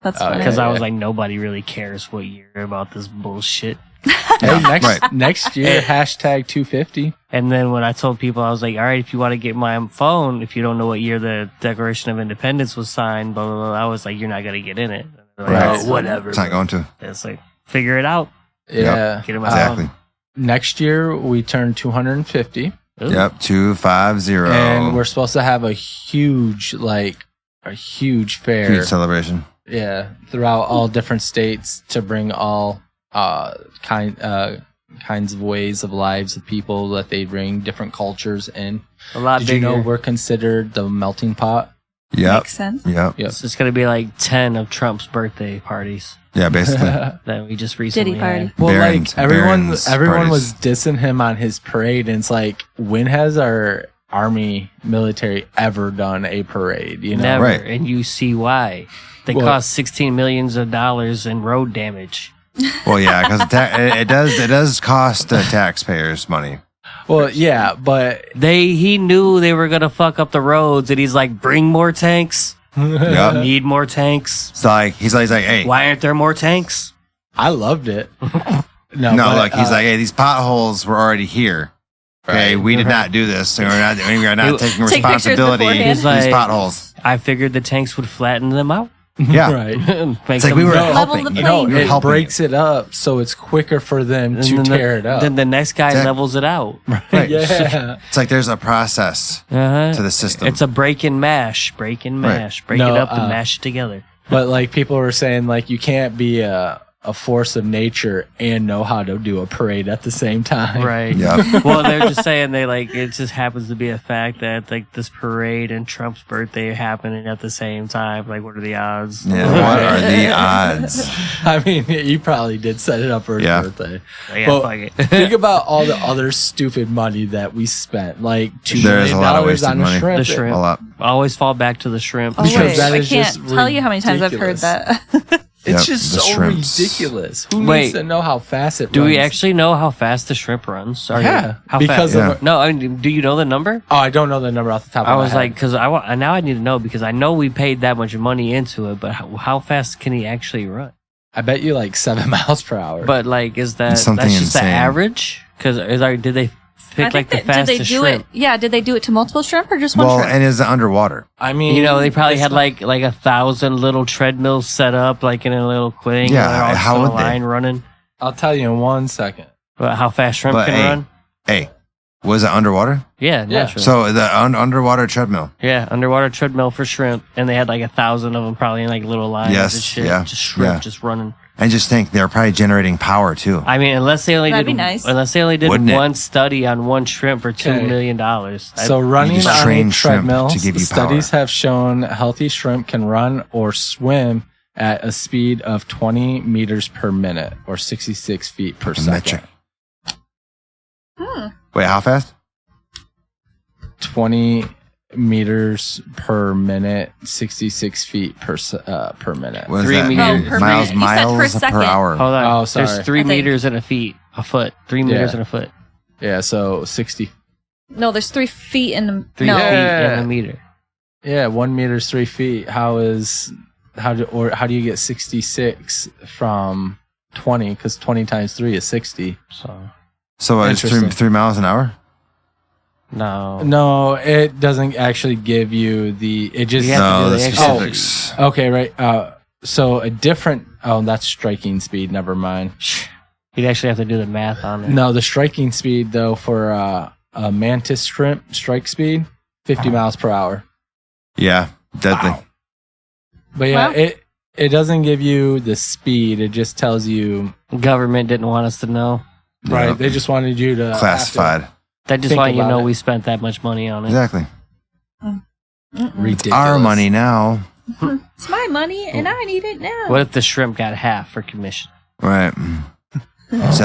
That's funny. Because I was yeah. like, nobody really cares what year about this bullshit. Hey, Right. next year, hashtag 250. And then when I told people, I was like, all right, if you want to get my phone, if you don't know what year the Declaration of Independence was signed, blah, blah, blah, I was like, you're not going to get in it. They're like, Right. "Oh, whatever. It's not going to. It's like, figure it out. Yeah. Get in my Exactly. Next year, we turn 250. phone. Ooh. Yep. 250. And we're supposed to have a huge fair. Huge celebration. Yeah. Throughout all different states to bring all kinds of ways of lives of people that they bring different cultures in. A lot Did bigger. you know we're considered the melting pot? Yep. Makes sense. Yep. Yep. It's going to be like 10 of Trump's birthday parties. Yeah, basically. that we just recently Diddy party. had. Well, Barons- like everyone Barons was parties. dissing him on his parade, and it's like, when has our army military ever done a parade? You know, Never, Right. and you see why. They Well- cost $16 million in road damage. Well, yeah, because it does cost taxpayers money. Well, yeah, but He knew they were gonna fuck up the roads, and he's like, "Bring more tanks. Yep. Need more tanks. It's like he's like, hey, Why aren't there more tanks?" I loved it. no, but, like he's like, hey, these potholes were already here. Okay, Right. we did not do this. We are not taking Take pictures responsibility for beforehand. these Like- potholes. I figured the tanks would flatten them out. Yeah, right. It's like we were Level helping. the You playing know, field. you're It helping. breaks it up so it's quicker for them to tear it up. Then the next guy Exactly. levels it out. Right. Yeah. It's like there's a process Uh-huh. to the system. It's a break and mash. Break and Right. mash. Break No, it up and uh, mash it together. But like people were saying, like you can't be a force of nature and know how to do a parade at the same time. Right. Yeah. Well, they're just saying it just happens to be a fact that like this parade and Trump's birthday are happening at the same time. Like, what are the odds? Yeah, what are the odds? I mean, you probably did set it up for his Yeah. birthday. Yeah, Well, fuck it. Think about all the other stupid money that we spent, like $2 There's million a lot of wasted on the money. shrimp. The shrimp. A lot. Always fall back to the shrimp. Always. Because that I is can't just tell you how many times I've heard ridiculous. that. It's Yep, just the so shrimps. ridiculous. Who Wait. needs to know how fast it Do runs? we actually know how fast the shrimp runs? Yeah, How because fast? of Yeah. No, I mean, do you know the number? Oh, I don't know the number off the top of I my was head. like, because now I need to know because I know we paid that much money into it, but how fast can he actually run? I bet you like 7 miles per hour. But like, is that Something that's just the insane. average? Because did they pick like the did fastest they do shrimp? it? Yeah, did they do it to multiple shrimp or just one Well, shrimp? and is it underwater? I mean, You know, they probably it's had not- like 1,000 little treadmills set up, like in a little thing. Yeah, and they're all how just in a would they? line running. I'll tell you in 1 second. But how fast shrimp But, can hey, run? Hey, was it underwater? Yeah, Yeah. naturally. So the underwater treadmill. Yeah, underwater treadmill for shrimp, and they had like 1,000 of them, probably in like little lines Yes, and shit. yeah, Just shrimp, yeah. just running. And just think they're probably generating power too. I mean, unless they only That'd did be nice. Wouldn't it? one study on one shrimp for $2 Okay. million. So running just on a train shrimp treadmill, to give you studies power. have shown healthy shrimp can run or swim at a speed of 20 meters per minute or 66 feet per second. Metric. Wait, how fast? 20 meters per minute, 66 feet per minute. What is 3 that? meters. Oh, per miles, minute. You said per miles per second. hour. Hold on. Oh, sorry. There's 3 I think- meters and a foot. 3 meters and a foot. Yeah, so 60. No, there's 3 feet in the. 3 no. feet Yeah. and a meter. Yeah, 1 meter is 3 feet. How do you get 66 from 20? Because 20 times 3 is 60. So It's Interesting. 3 miles an hour? no. No, it doesn't actually give you the. It just. You have to No, do the the extra- specifics. Okay, right. So a different. Oh, that's striking speed. Never mind. You'd actually have to do the math on it. No, the striking speed though for a mantis shrimp strike speed, 50 miles per hour. Yeah, deadly. But yeah, Wow. it doesn't give you the speed. It just tells you. Government didn't want us to know. Right. Yeah. They just wanted you to Classified. They just Think want you to about know it. we spent that much money on it. Exactly. Ridiculous. Our money now. It's my money and I need it now. What if the shrimp got half for commission? Right. So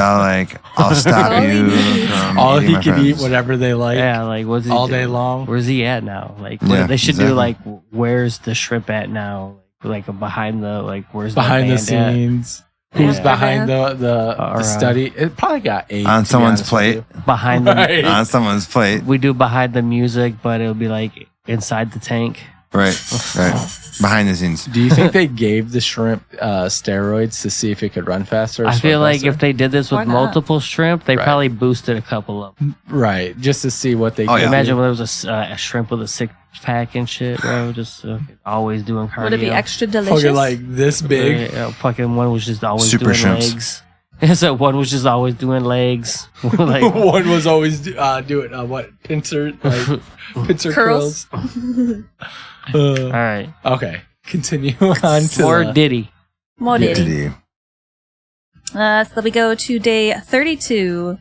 I'll stop All he you needs. from All eating he my could eat, friends. whatever they like, Yeah, like what's he all doing? day long. Where's he at now? Like Yeah, they should exactly. do like where's the shrimp at now? Like a behind the where's Behind the band at? scenes. Who's Yeah. behind the Or, study? It probably got 8 On to be someone's honest with plate. you. Behind the Right. On someone's plate. we do behind the music, but it'll be like inside the tank. Right. Right. Behind the scenes. Do you think they gave the shrimp steroids to see if it could run faster? or I swim feel like faster? if they did this Why with not? multiple shrimp, they Right. probably boosted a couple of them. right, just to see what they. Oh, could yeah. Imagine do. when there was a shrimp with a 6-pack and shit, bro. Just always doing cardio. Would it be extra delicious? fucking like this big. Fucking one was just always Super doing shrimps. legs. So one was just always doing legs. like One was always doing what pincer like pincer Curls. curls. all right. Okay, continue on to Or the- Diddy. More Diddy. Diddy. So we go to day 32.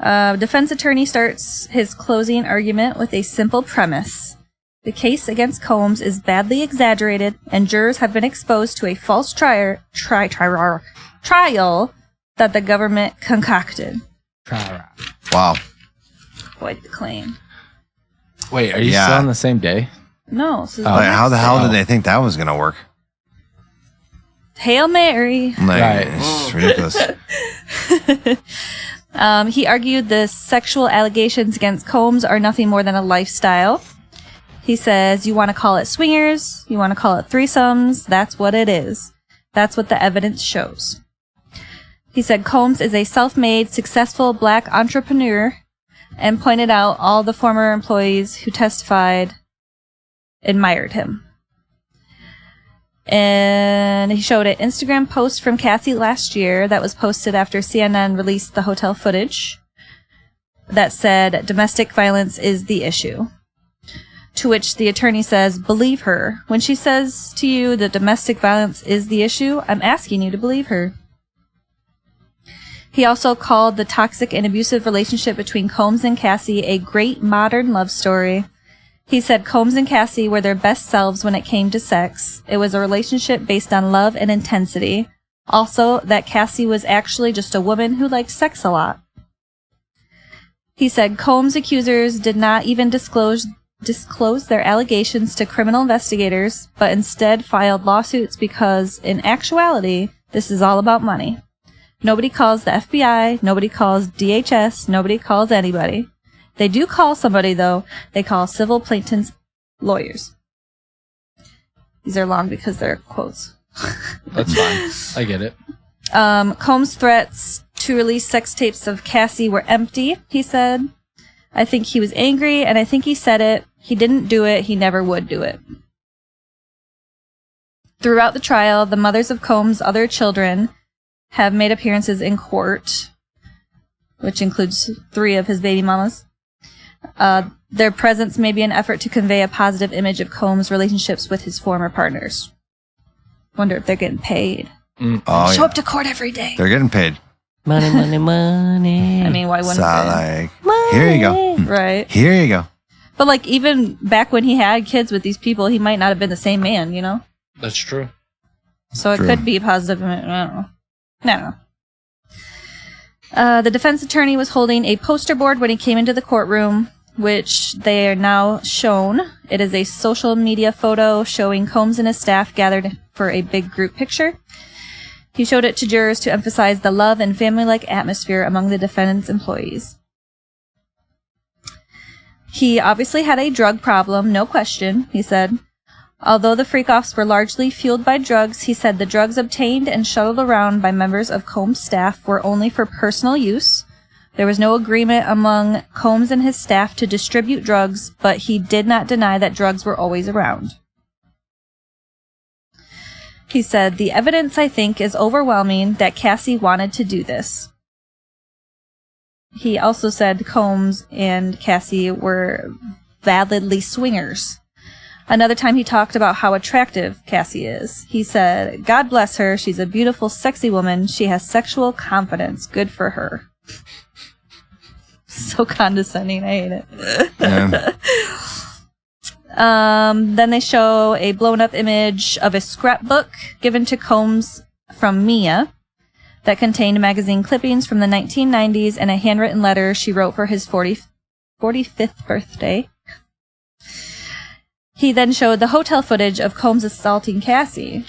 Defense attorney starts his closing argument with a simple premise. The case against Combs is badly exaggerated, and jurors have been exposed to a false trial that the government concocted. Wow. Quite the claim. Wait, are you still on the same day? No. This is How the hell did they think that was going to work? Hail Mary. Like, it's ridiculous. He argued the sexual allegations against Combs are nothing more than a lifestyle. He says, you want to call it swingers, you want to call it threesomes, that's what it is. That's what the evidence shows. He said Combs is a self-made, successful black entrepreneur and pointed out all the former employees who testified admired him. And he showed an Instagram post from Cassie last year that was posted after CNN released the hotel footage that said domestic violence is the issue. To which the attorney says, believe her. When she says to you that domestic violence is the issue, I'm asking you to believe her. He also called the toxic and abusive relationship between Combs and Cassie a great modern love story. He said Combs and Cassie were their best selves when it came to sex. It was a relationship based on love and intensity. Also, that Cassie was actually just a woman who liked sex a lot. He said Combs' accusers did not even disclose their allegations to criminal investigators, but instead filed lawsuits because, in actuality, this is all about money. Nobody calls the FBI, nobody calls DHS, nobody calls anybody. They do call somebody, though. They call civil plaintiffs lawyers. These are long because they're quotes. That's fine. I get it. Combs' threats to release sex tapes of Cassie were empty, he said. I think he was angry, and I think he said it. He didn't do it. He never would do it. Throughout the trial, the mothers of Combs' other children have made appearances in court, which includes 3 of his baby mamas. Their presence may be an effort to convey a positive image of Combs' relationships with his former partners. Wonder if they're getting paid. Show up to court every day. They're getting paid. Money, money, money. I mean, why wouldn't So, they? like, here you go. Right. Here you go. But, like, even back when he had kids with these people, he might not have been the same man, you know? That's true. So it could be a positive. I don't know. The defense attorney was holding a poster board when he came into the courtroom, which they are now shown. It is a social media photo showing Combs and his staff gathered for a big group picture. He showed it to jurors to emphasize the love and family-like atmosphere among the defendant's employees. He obviously had a drug problem, no question, he said. Although the freak-offs were largely fueled by drugs, he said the drugs obtained and shuttled around by members of Combs' staff were only for personal use. There was no agreement among Combs and his staff to distribute drugs, but he did not deny that drugs were always around. He said, the evidence, I think, is overwhelming that Cassie wanted to do this. He also said Combs and Cassie were validly swingers. Another time he talked about how attractive Cassie is. He said, God bless her, she's a beautiful, sexy woman. She has sexual confidence. Good for her. So condescending, I hate it. Yeah. Then they show a blown-up image of a scrapbook given to Combs from Mia that contained magazine clippings from the 1990s and a handwritten letter she wrote for his 45th birthday. He then showed the hotel footage of Combs assaulting Cassie.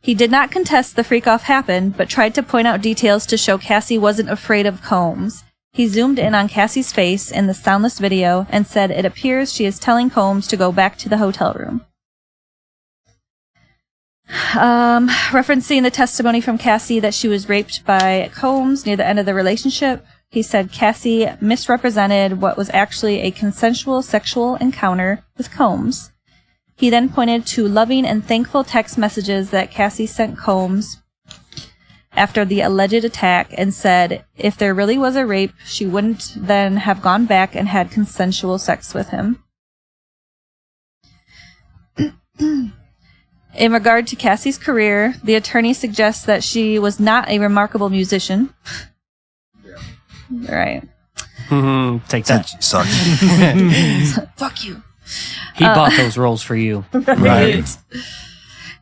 He did not contest the freak-off happened, but tried to point out details to show Cassie wasn't afraid of Combs. He zoomed in on Cassie's face in the soundless video and said it appears she is telling Combs to go back to the hotel room. Referencing the testimony from Cassie that she was raped by Combs near the end of the relationship, he said Cassie misrepresented what was actually a consensual sexual encounter with Combs. He then pointed to loving and thankful text messages that Cassie sent Combs after the alleged attack and said if there really was a rape, she wouldn't then have gone back and had consensual sex with him. In regard to Cassie's career, the attorney suggests that she was not a remarkable musician. Right. Take that. Sucks. Fuck you. He bought those rolls for you. Right.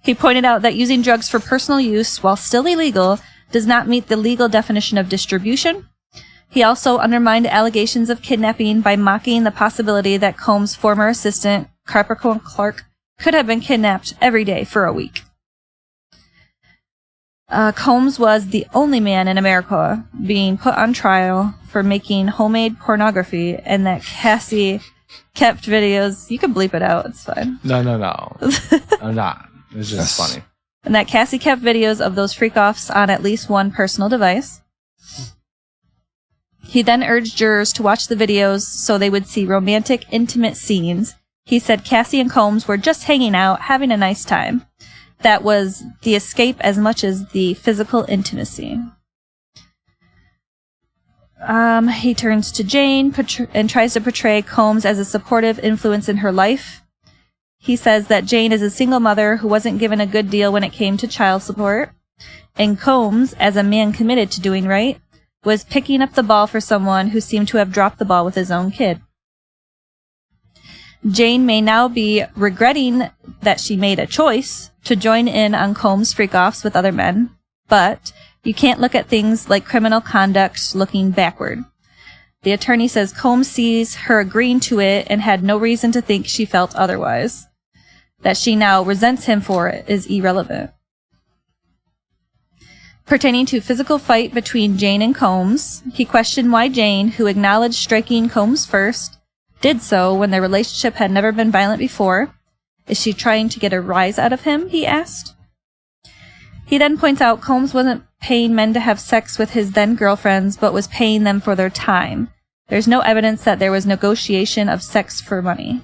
He pointed out that using drugs for personal use while still illegal does not meet the legal definition of distribution. He also undermined allegations of kidnapping by mocking the possibility that Combs' former assistant, Capricorn Clark, could have been kidnapped every day for a week. Combs was the only man in America being put on trial for making homemade pornography, and that Cassie kept videos. You can bleep it out, it's fine. No. I'm not. It's just funny. And that Cassie kept videos of those freak-offs on at least one personal device. He then urged jurors to watch the videos so they would see romantic, intimate scenes. He said Cassie and Combs were just hanging out, having a nice time. That was the escape as much as the physical intimacy. He turns to Jane and tries to portray Combs as a supportive influence in her life. He says that Jane is a single mother who wasn't given a good deal when it came to child support. And Combs, as a man committed to doing right, was picking up the ball for someone who seemed to have dropped the ball with his own kid. Jane may now be regretting that she made a choice to join in on Combs' freak-offs with other men, but you can't look at things like criminal conduct looking backward. The attorney says Combs sees her agreeing to it and had no reason to think she felt otherwise. That she now resents him for it is irrelevant. Pertaining to physical fight between Jane and Combs, he questioned why Jane, who acknowledged striking Combs first, did so when their relationship had never been violent before. Is she trying to get a rise out of him, he asked. He then points out Combs wasn't paying men to have sex with his then-girlfriends, but was paying them for their time. There's no evidence that there was negotiation of sex for money.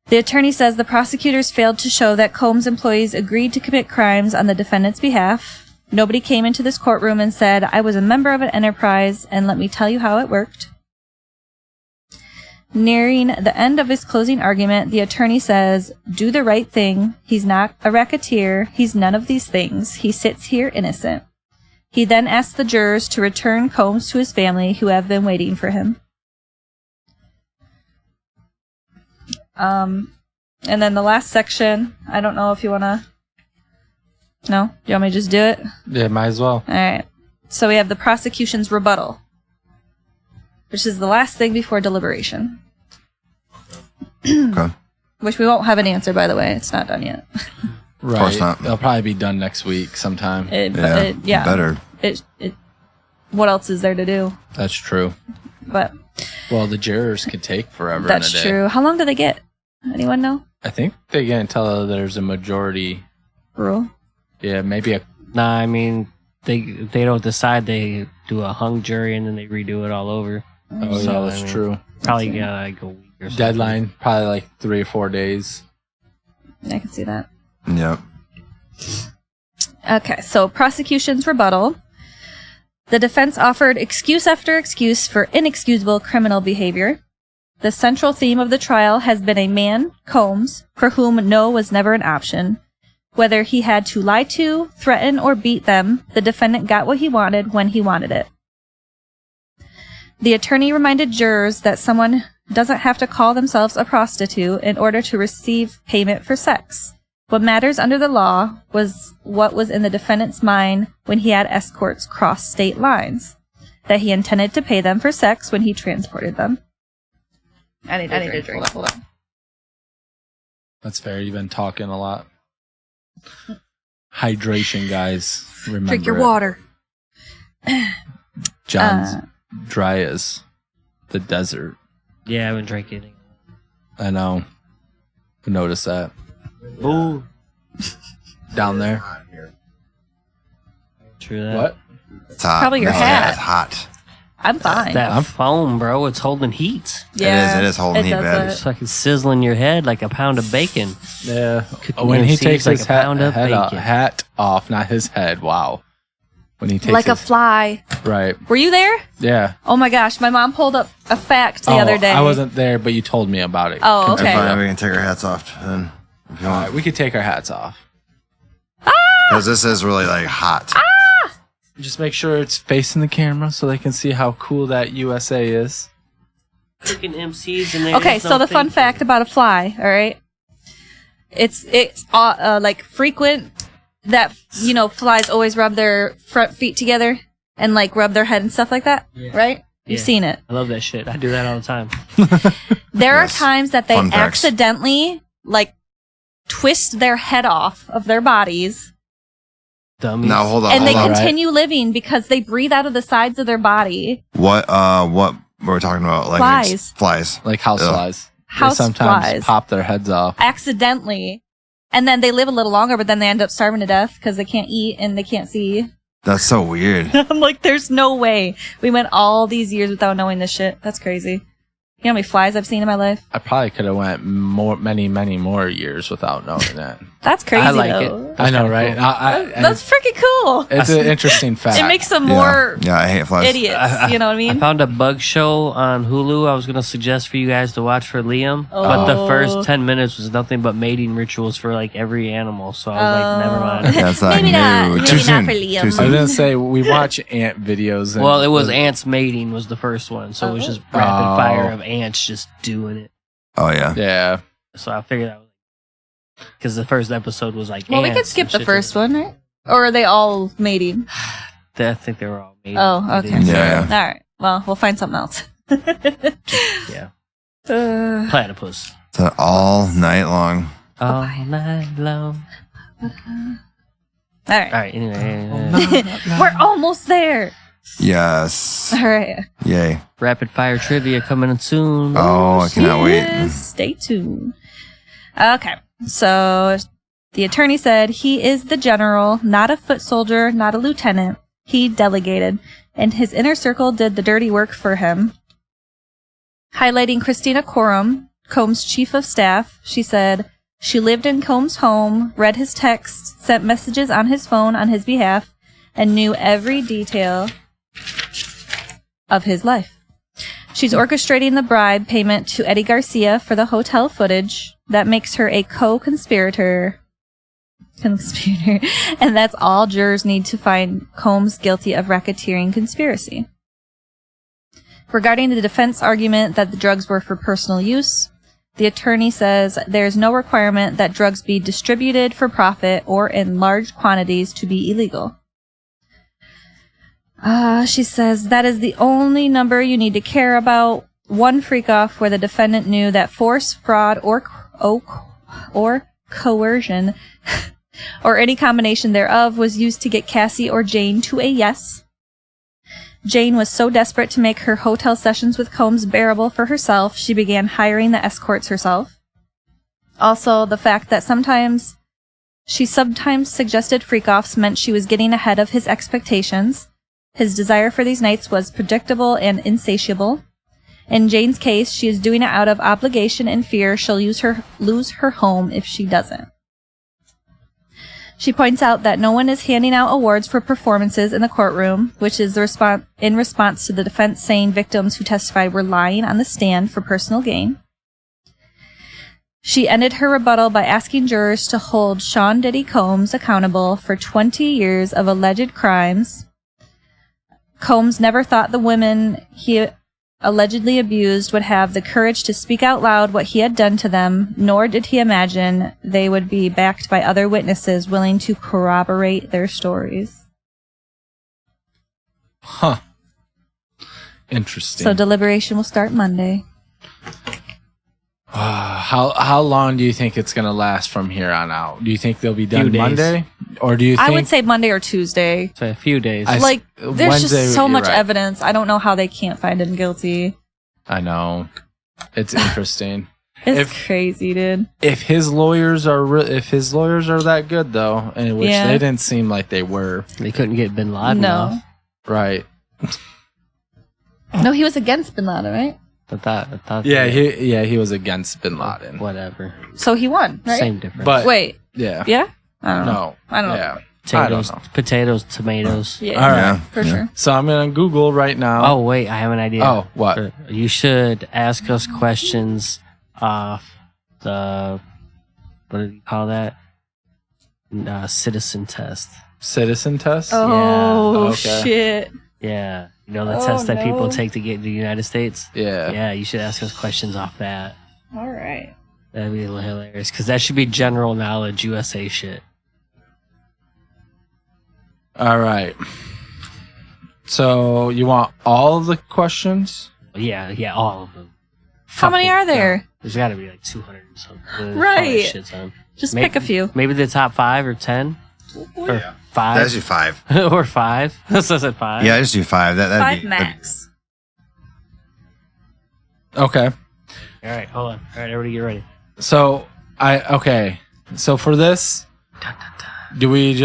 The attorney says the prosecutors failed to show that Combs' employees agreed to commit crimes on the defendant's behalf. Nobody came into this courtroom and said, I was a member of an enterprise, and let me tell you how it worked. Nearing the end of his closing argument, the attorney says, do the right thing. He's not a racketeer. He's none of these things. He sits here innocent. He then asks the jurors to return Combs to his family, who have been waiting for him. And then the last section, I don't know if you want to... No? Do you want me to just do it? Yeah, might as well. All right. So we have the prosecution's rebuttal, which is the last thing before deliberation. Okay. Which we won't have an answer, by the way. It's not done yet. Right. Of course not. It'll probably be done next week sometime. Better. What else is there to do? That's true. But Well, the jurors could take forever. that's in a day. true. How long do they get? Anyone know? I think they get until there's a majority. Rule? Yeah, maybe a. Nah, I mean, they don't decide. They do a hung jury and then they redo it all over. Oh, So, yeah, I that's mean, true. Probably get like a week or something. Deadline, probably like 3 or 4 days. I can see that. Yep. Okay, so prosecution's rebuttal. The defense offered excuse after excuse for inexcusable criminal behavior. The central theme of the trial has been a man, Combs, for whom no was never an option. Whether he had to lie to, threaten, or beat them, the defendant got what he wanted when he wanted it. The attorney reminded jurors that someone doesn't have to call themselves a prostitute in order to receive payment for sex. What matters under the law was what was in the defendant's mind when he had escorts cross state lines, that he intended to pay them for sex when he transported them. I need a drink. Hold on. That's fair. You've been talking a lot. Hydration, guys. Remember Drink your it. water. John's dry as the desert. Yeah, I've been drinking. I know. I noticed that. Ooh. Down there. True that. What? It's hot. Probably your No, hat. It's hot. I'm fine. That foam, bro, it's holding heat. Yeah, It is holding heat does bad. that. It's fucking sizzling your head like a pound of bacon. Yeah. Cooking When them he seeds takes like his a pound of bacon. hat off, not his head. Wow. When he takes Like a his, fly. right. Were you there? Yeah. Oh my gosh, my mom pulled up a fact the other day. I wasn't there, but you told me about it. Oh, If okay. we can take our hats off then. If you All want. right, we could take our hats off. Because this is really like hot. Just make sure it's facing the camera so they can see how cool that USA is. freaking MCs and Okay, so the fun fact about a fly, all right? It's like frequent that, flies always rub their front feet together and like rub their head and stuff like that, right? You've seen it. I love that shit. I do that all the time. There are times that they accidentally like twist their head off of their bodies. Dummies. Now hold on. And they continue living because they breathe out of the sides of their body. What were we talking about? Like flies. Like house flies. House they sometimes flies. pop their heads off. Accidentally. And then they live a little longer, but then they end up starving to death because they can't eat and they can't see. That's so weird. I'm like, there's no way. We went all these years without knowing this shit. That's crazy. You know how many flies I've seen in my life? I probably could have went many more years without knowing that. That's crazy, I like though. it. I know, right? Cool. That's freaking cool. It's an interesting fact. It makes them more Yeah, I hate flies. idiots. You know what I mean? I found a bug show on Hulu I was going to suggest for you guys to watch for Liam. Oh. But the first 10 minutes was nothing but mating rituals for like every animal. So I was like, never mind. That's like Maybe not. no, Maybe too not soon. for Liam. Too I soon. was gonna say we watch ant videos. And Well, it was ants mating was the first one. So it was just rapid fire of ants just doing it. Oh yeah. Yeah. So I figured out because the first episode was like Well, we ants could skip and the shit. first one, right? Or are they all mating? I think they were all mating. Oh, okay. Yeah. All right. Well, we'll find something else. Yeah. Uh, Platypus. So all night long. All night long. all All right. right. Anyway. We're almost there. Yes. All right. Yay. Rapid fire trivia coming in soon. Oh, I cannot wait. Yes, stay tuned. Okay. So the attorney said he is the general, not a foot soldier, not a lieutenant. He delegated, and his inner circle did the dirty work for him. Highlighting Christina Coram, Combs' chief of staff, she said, she lived in Combs' home, read his texts, sent messages on his phone on his behalf, and knew every detail of his life. She's orchestrating the bribe payment to Eddie Garcia for the hotel footage. That makes her a co-conspirator. And that's all jurors need to find Combs guilty of racketeering conspiracy. Regarding the defense argument that the drugs were for personal use, the attorney says there is no requirement that drugs be distributed for profit or in large quantities to be illegal. She says that is the only number you need to care about. One freak-off where the defendant knew that force, fraud, or coercion, or any combination thereof, was used to get Cassie or Jane to a yes. Jane was so desperate to make her hotel sessions with Combs bearable for herself, she began hiring the escorts herself. Also, the fact that she sometimes suggested freak-offs meant she was getting ahead of his expectations. His desire for these nights was predictable and insatiable. In Jane's case, she is doing it out of obligation and fear she'll lose her home if she doesn't. She points out that no one is handing out awards for performances in the courtroom, which is in response to the defense saying victims who testified were lying on the stand for personal gain. She ended her rebuttal by asking jurors to hold Sean Diddy Combs accountable for 20 years of alleged crimes. Combs never thought the women he allegedly abused would have the courage to speak out loud what he had done to them, nor did he imagine they would be backed by other witnesses willing to corroborate their stories. Huh. Interesting. So deliberation will start Monday. How long do you think it's going to last from here on out? Do you think they'll be done Few days. Monday? Or do you think... I would say Monday or Tuesday. So a few days. There's Wednesday, just so you're much right. evidence. I don't know how they can't find him guilty. I know. It's interesting. It's crazy, dude. If his lawyers are that good though, and which they didn't seem like they were. They couldn't get Bin Laden off. Right. No, he was against Bin Laden, right? I thought He was against Bin Laden. whatever. So he won, right? Same difference. But Wait. yeah. Yeah? I don't know. No. I don't know. Yeah. Potatoes, I don't know. potatoes, tomatoes. Yeah, All right. Yeah. for sure. So I'm gonna Google right now. Oh wait, I have an idea. Oh, what? You should ask us questions off the what do you call that? Citizen test. Citizen test. Oh, Okay. shit. Yeah. You know, the Oh, test that people no. take to get to the United States? Yeah. Yeah, you should ask us questions off that. All right. That'd be hilarious. Because that should be general knowledge USA shit. All right. So you want all of the questions? Yeah, all of them. How many are there? Yeah. There's got to be like 200 and something. There's Right. probably shit ton. Just pick a few. Maybe the top 5 or 10? Or Yeah. 5? That's your 5. Or 5? This is at 5. Yeah, just do 5. That'd 5 be max. Okay. All right, hold on. All right, everybody get ready. So So for this, do we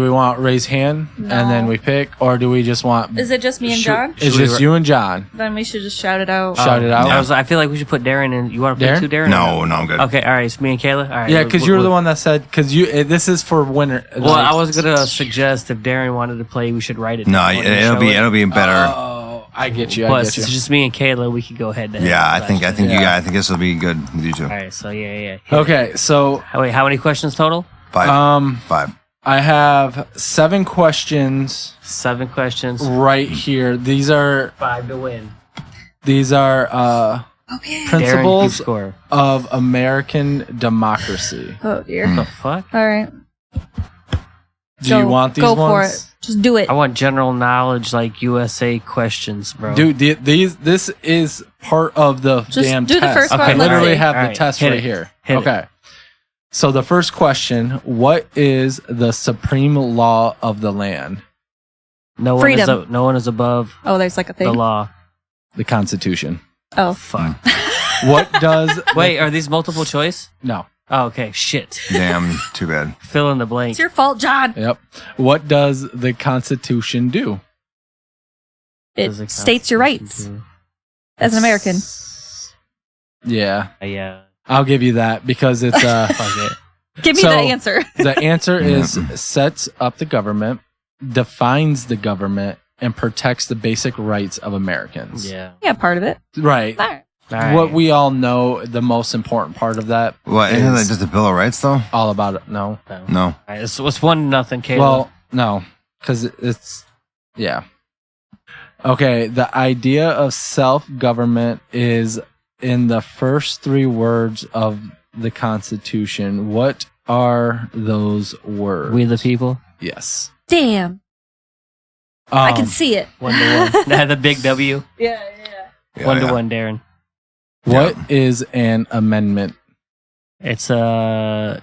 want raise hand No. and then we pick, or do we just want? Is it just me and John? It's just you and John. Then we should just shout it out. Shout it out. I feel like we should put Darren in. You want to Darren? pick 2, Darren? No, I'm good. Okay, all right. It's me and Kayla. All right. Yeah, because you're the one that said this is for winner. Well, I was gonna suggest if Darren wanted to play, we should write it. No, down and show it. it'll be better. Oh, I get you. But since it's just me and Kayla, we could go ahead to Yeah, I think Yeah. I think this will be good with you two. All right, so yeah. Okay, so Wait, how many questions total? 5. 5. I have 7 questions 7 questions. right here. These are 5 to win. Okay. Darren, principles keep score. of American democracy. Oh dear. The fuck? All right. Do you want these go ones? for it. Just do it. I want general knowledge, like USA questions, bro. Dude, this is part of the Just damn do the test. first I one, let's literally see. have All the right, test hit right it. here. Hit it. Okay. So the first question, what is the supreme law of the land? no Freedom. one is above Oh, there's like a the thing. law. The Constitution. Oh, Fuck. What does Wait, are these multiple choice? No. Oh, okay. Shit. Damn, too bad. Fill in the blank. it's your fault, John. Yep. What does the Constitution do? It Does the states your rights Constitution as an American. Yeah. do- Yeah. I'll give you that because it's Fuck it. Give me So- the answer. the answer is sets up the government, defines the government, and protects the basic rights of Americans. Yeah. Yeah, part of it. Right. All right. All right. What we all know, the most important part of that, What, isn't that is just the Bill of Rights, though? all about it. No. No. All right, it's 1-0, Caleb. Well, no, because it's, yeah. Okay, the idea of self-government is in the first 3 words of the Constitution. What are those words? we the people. Yes. Damn. I can see it. 1-1. The big W. Yeah. 1-1, Darren. What is an amendment? It's a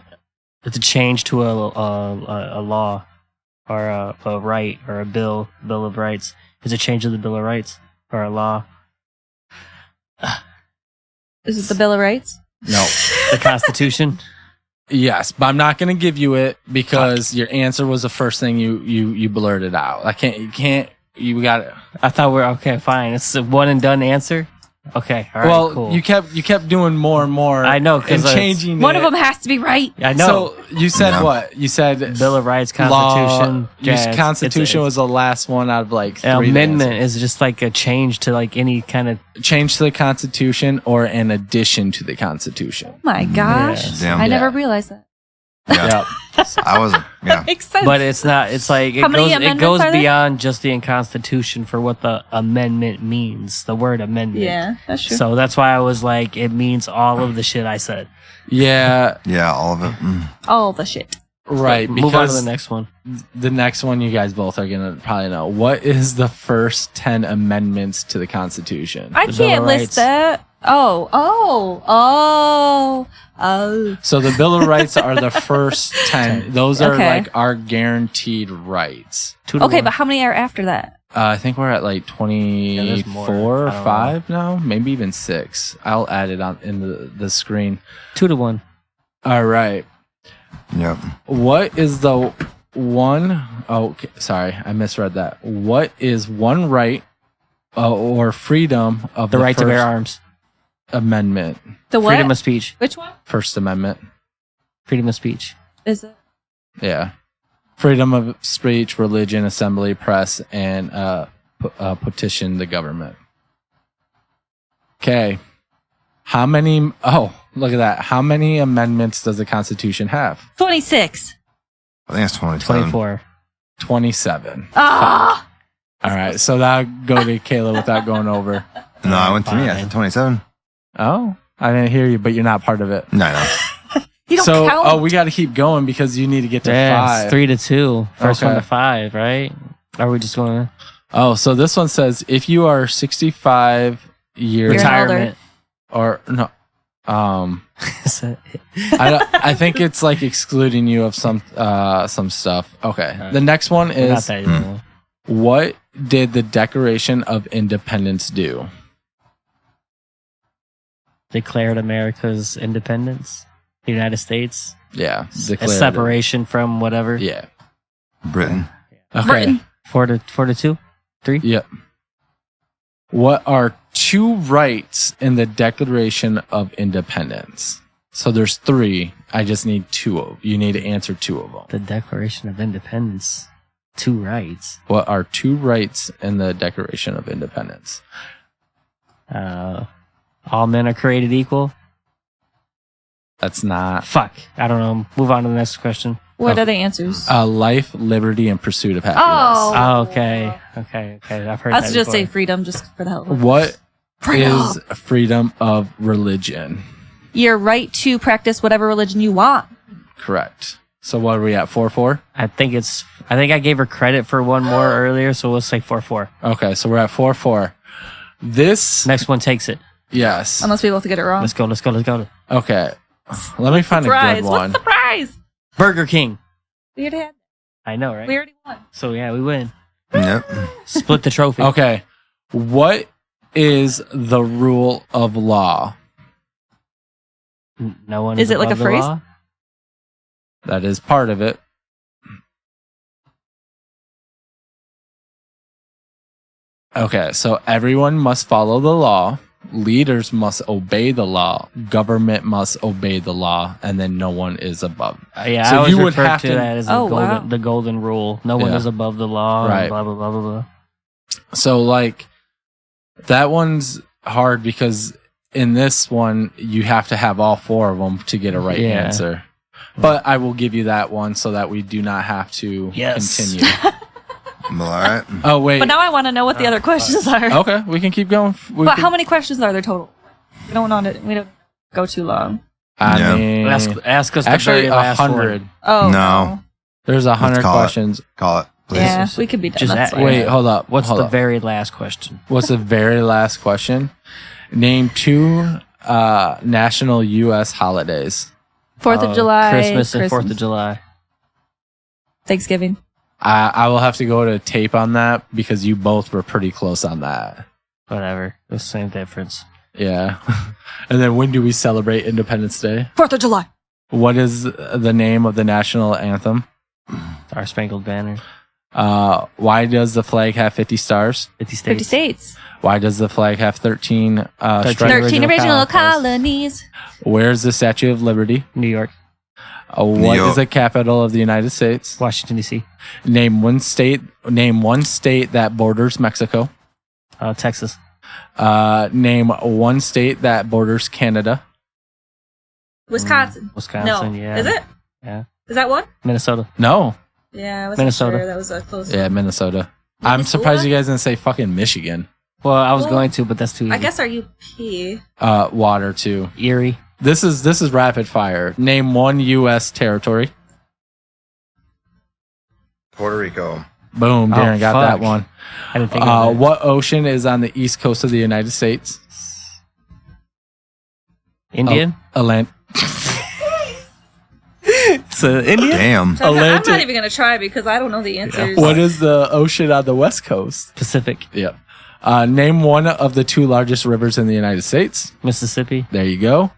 change to a law or a right or a bill of rights. It's a change of the Bill of Rights or a law. Is it the Bill of Rights? No. The Constitution. Yes, but I'm not going to give you it because your answer was the first thing you blurted out. You got it. I thought we're okay. Fine. It's a one and done answer. Okay. All right. Well, cool. you kept doing more and more. I know, and 'cause changing One it. of them has to be right. I know. So you said Yeah. what? You said Bill of Rights, law- Constitution. your Yeah, Constitution was the last one out of like 3. an to amendment answer. is just like a change to like any kind of. Change to the Constitution or an addition to the Constitution. Oh my gosh. Damn. I never Yeah. realized that. Yeah. I wasn't. Yeah. Makes sense. But it's not. It's like How many it amendments goes are there? beyond just the Constitution for what the amendment means. The word amendment. yeah, that's true. So that's why I was like, it means all of the shit I said. Yeah, Yeah, all of it. All the shit. right. Move on to Because the next one. the next one you guys both are gonna probably know. What is the first 10 amendments to the Constitution? I The Bill can't of list Rights. that. Oh. So the Bill of Rights are the first 10. Those are Okay. like our guaranteed rights. 2 to Okay, 1. but how many are after that? I think we're at like 24 there's more. or I don't 5 now, maybe even 6. I'll add it on in the screen. 2 to 1. All right. Yep. What is the one oh okay, sorry, I misread that. What is one right or freedom of The right to bear First arms. Amendment? The what? Freedom of speech. Which one First Amendment. Freedom of speech. is it? Yeah. Freedom of speech, religion, assembly, press, and petition the government. Okay. How many? Oh, look at that. How many amendments does the Constitution have? 26. I think it's 27. 24. 27. Ah! All right, so that'll go to Kayla without going over. No, I went to me. I said 27. Oh, I didn't hear you, but you're not part of it. No, I know. You don't So, count. we got to keep going because you need to get to Yeah, 5. it's 3-2. First Okay. one to 5, right? Are we just going Oh, so this one says if you are 65 years You're an retirement? or no, I think it's like excluding you of some stuff. Okay, the next one Not is that anymore. what did the Declaration of Independence do? Declared America's independence, the United States, Yeah, a declared it. separation from whatever. Yeah. Britain. Okay. Britain. 4-2, 3. Yep. What are 2 rights in the Declaration of Independence? So there's 3. I just need 2 of. You need to answer 2 of them. The Declaration of Independence, 2 rights. What are 2 rights in the Declaration of Independence? All men are created equal. That's not Fuck, I don't know. Move on to the next question. What are the answers? life, liberty, and pursuit of happiness. Oh, okay. I've heard I that. was just say before. freedom, just for the hell of it. What Freedom. is freedom of religion? Your right to practice whatever religion you want. Correct. So what are we at? 4-4? I think I gave her credit for one more earlier, so we'll say 4-4. Okay, so we're at 4-4. This Next one takes it. yes. Unless we both get it wrong. Let's go. Okay. Let me find a Prize. good What's one. the prize? Burger King. We already had. I know, right? We already won. So yeah, we win. Yep. Split the trophy. Okay. What is the rule of law? No one Is it like above a the phrase? law? That is part of it. Okay, so everyone must follow the law. Leaders must obey the law. Government must obey the law, and then no one is above. Yeah, So I always you would refer have to to- that as Oh, wow. the golden rule. No one Yeah. is above the law. Right. Blah blah blah blah blah. So, like, that one's hard because in this one, you have to have all 4 of them to get a right Yeah. answer. But I will give you that one so that we do not have to Yes. continue. Well, all right. Oh, wait. But now I want to know what the other questions are. Okay, we can keep going. But how many questions are there total? We don't go too long. I Yeah. mean, Ask us actually, the very last 100. one. Oh No. There's 100 call it. questions. Call it, please. Yeah, we could be done. Just That's a- fine. Wait, hold up. What's hold the up. very last question? What's the very last question? Name 2 national U.S. holidays. 4th of July, Christmas and 4th of July. Thanksgiving. I will have to go to tape on that because you both were pretty close on that. Whatever. The same difference. Yeah. And then when do we celebrate Independence Day? 4th of July. What is the name of the national anthem? Our Spangled Banner. Why does the flag have 50 stars? 50 states. 50 states. Why does the flag have 13 stripes? 13 original colonies. colonies. Where's the Statue of Liberty? New York. What York. is the capital of the United States? Washington, D.C. Name one state that borders Mexico. Texas. Name one state that borders Canada. Wisconsin. Wisconsin, No. yeah. Is it? Yeah. Is that one? Minnesota. No. Yeah, I wasn't Minnesota. sure. That was a close Yeah, one. Minnesota. I'm Minnesota? surprised you guys didn't say fucking Michigan. Well, I was Well, going to, but that's too easy. I guess our UP. Water too. Erie. This is rapid fire. Name one U.S. territory. Puerto Rico. Boom, Oh, Darren got that fuck. one. I didn't think of that. What ocean is on the east coast of the United States? Indian? Atlantic. So Indian? Damn. I'm not Atlantic. even going to try because I don't know the answers. What is the ocean on the west coast? Pacific. Yep. Name one of the 2 largest rivers in the United States. Mississippi. There you go.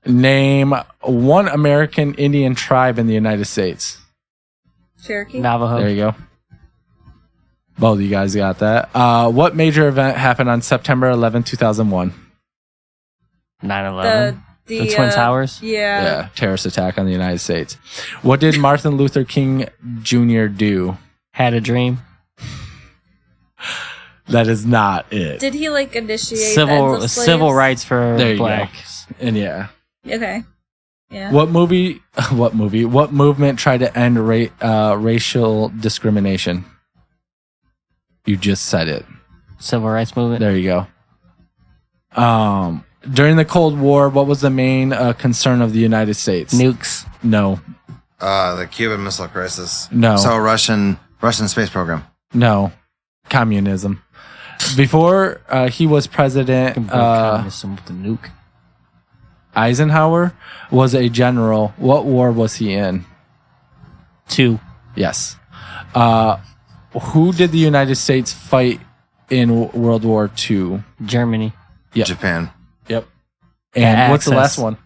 Name one American Indian tribe in the United States. Cherokee? Navajo. There you go. Both of you guys got that. What major event happened on September 11, 2001? 9/11. The Twin Towers? Yeah. Yeah, terrorist attack on the United States. What did Martin Luther King Jr. do? Had a dream. That is not it. Did he like initiate the Civil ends of slaves? civil rights for There you blacks. And yeah. Okay. Yeah. What movement tried to end racial discrimination? You just said it. Civil rights movement. There you go. During the Cold War, what was the main concern of the United States? Nukes. No. The Cuban Missile Crisis. No. So Russian space program. No. Communism. Before he was president, Communism with the nuke. Eisenhower was a general. What war was he in? 2. Yes. Who did the United States fight in World War II? Germany. Yep. Japan. Yep. And what's the last Axis. one?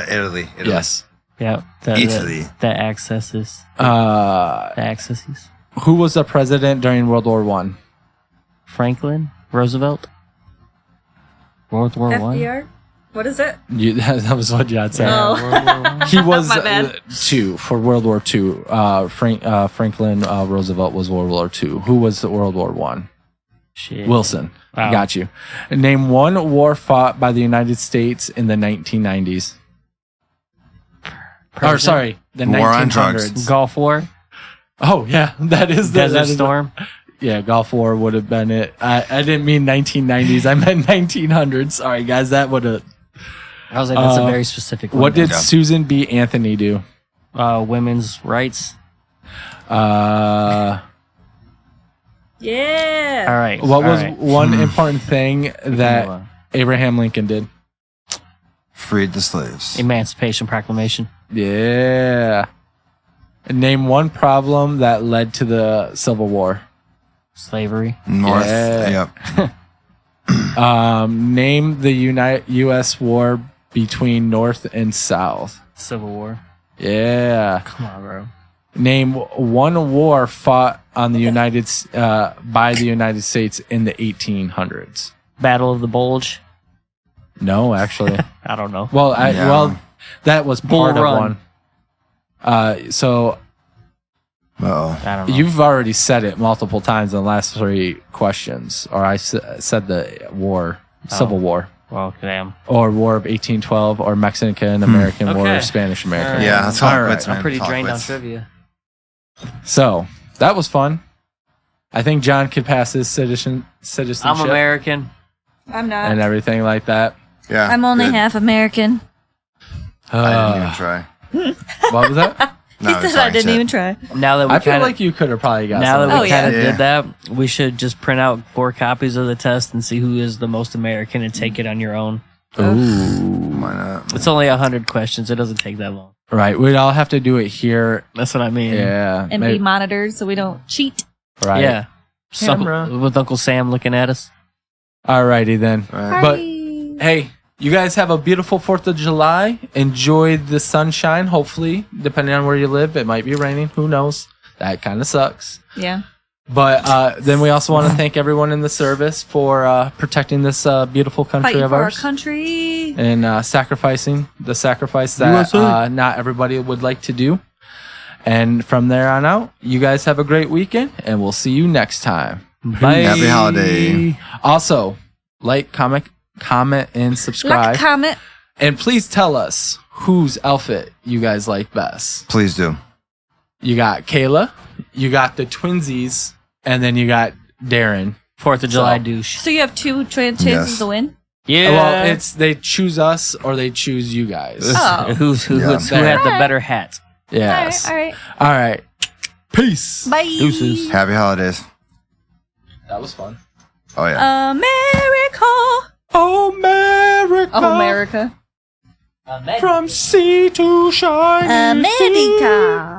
Italy. Yes. Yep. Italy. The accesses. The accesses. Who was the president during World War One? Franklin? Roosevelt? World War One? FDR? What is it? That was what John said. Oh. He was My bad. 2 for World War II. Franklin Roosevelt was World War II. Who was World War One? Shit. Wilson. Wow. Got you. Name one war fought by the United States in the 1990s. Or sorry, the War on 1900s. drugs. Gulf War? Oh yeah, that is the Desert that is Storm? yeah, Gulf War would have been it. I didn't mean 1990s. I meant 1900s. Sorry guys, that would have. I was like, that's a very specific one. What did Yeah. Susan B. Anthony do? Women's rights? Uh, Yeah. All right. what all was right. one important thing Move that on. Abraham Lincoln did? Freed the slaves. Emancipation Proclamation? Yeah. Name one problem that led to the Civil War. Slavery? North. Yeah. Yep. Name the U.S. war between North and South. Civil War? Yeah. Come on, bro. Name one war fought on the by the United States in the 1800s. Battle of the Bulge? No, actually. I don't know. Well, Yeah. that was Bull part of Run. one. So Uh-oh. I don't know. you've already said it multiple times in the last 3 questions, or I said the war, Civil War, Well, damn. or War of 1812, or Mexican-American War, or Okay. Spanish-American. All right. Yeah, that's All all right. right. I'm pretty drained on trivia. So that was fun. I think John could pass his citizenship I'm American. I'm not. and everything like that. Yeah. I'm only good. half American. I didn't even try. What was that? No, He I'm said I sorry, didn't shit. even try. Now that we I feel kind of like you could have probably got now that something. we Oh, yeah. kind of Yeah. did that, we should just print out 4 copies of the test and see who is the most American and take it on your own. Ooh. Why not? It's only 100 questions. It doesn't take that long. Right. We'd all have to do it here. That's what I mean. Yeah. And be monitored so we don't cheat. Right. Yeah. Camera. With Uncle Sam looking at us. Alrighty then. All right. But Hi. hey, you guys have a beautiful 4th of July. Enjoy the sunshine, hopefully. Depending on where you live, it might be raining. Who knows? That kind of sucks. Yeah. But then we also want to thank everyone in the service for protecting this beautiful country Fighting of for our ours. country. And sacrificing the sacrifice that not everybody would like to do. And from there on out, you guys have a great weekend, and we'll see you next time. Bye. Happy holiday. Also, like, comment, and subscribe. Like, comment. And please tell us whose outfit you guys like best. Please do. You got Kayla, you got the twinsies, and then you got Darren. 4th of July So- douche. So you have 2 chances Yes. to win? Yeah. Well, it's they choose us or they choose you guys. Oh. who Yeah. had the better hat? Yes. All right. All right. Peace. Bye. Deuces. Happy holidays. That was fun. Oh, yeah. America. America. Oh, America. From sea to shining sea. America.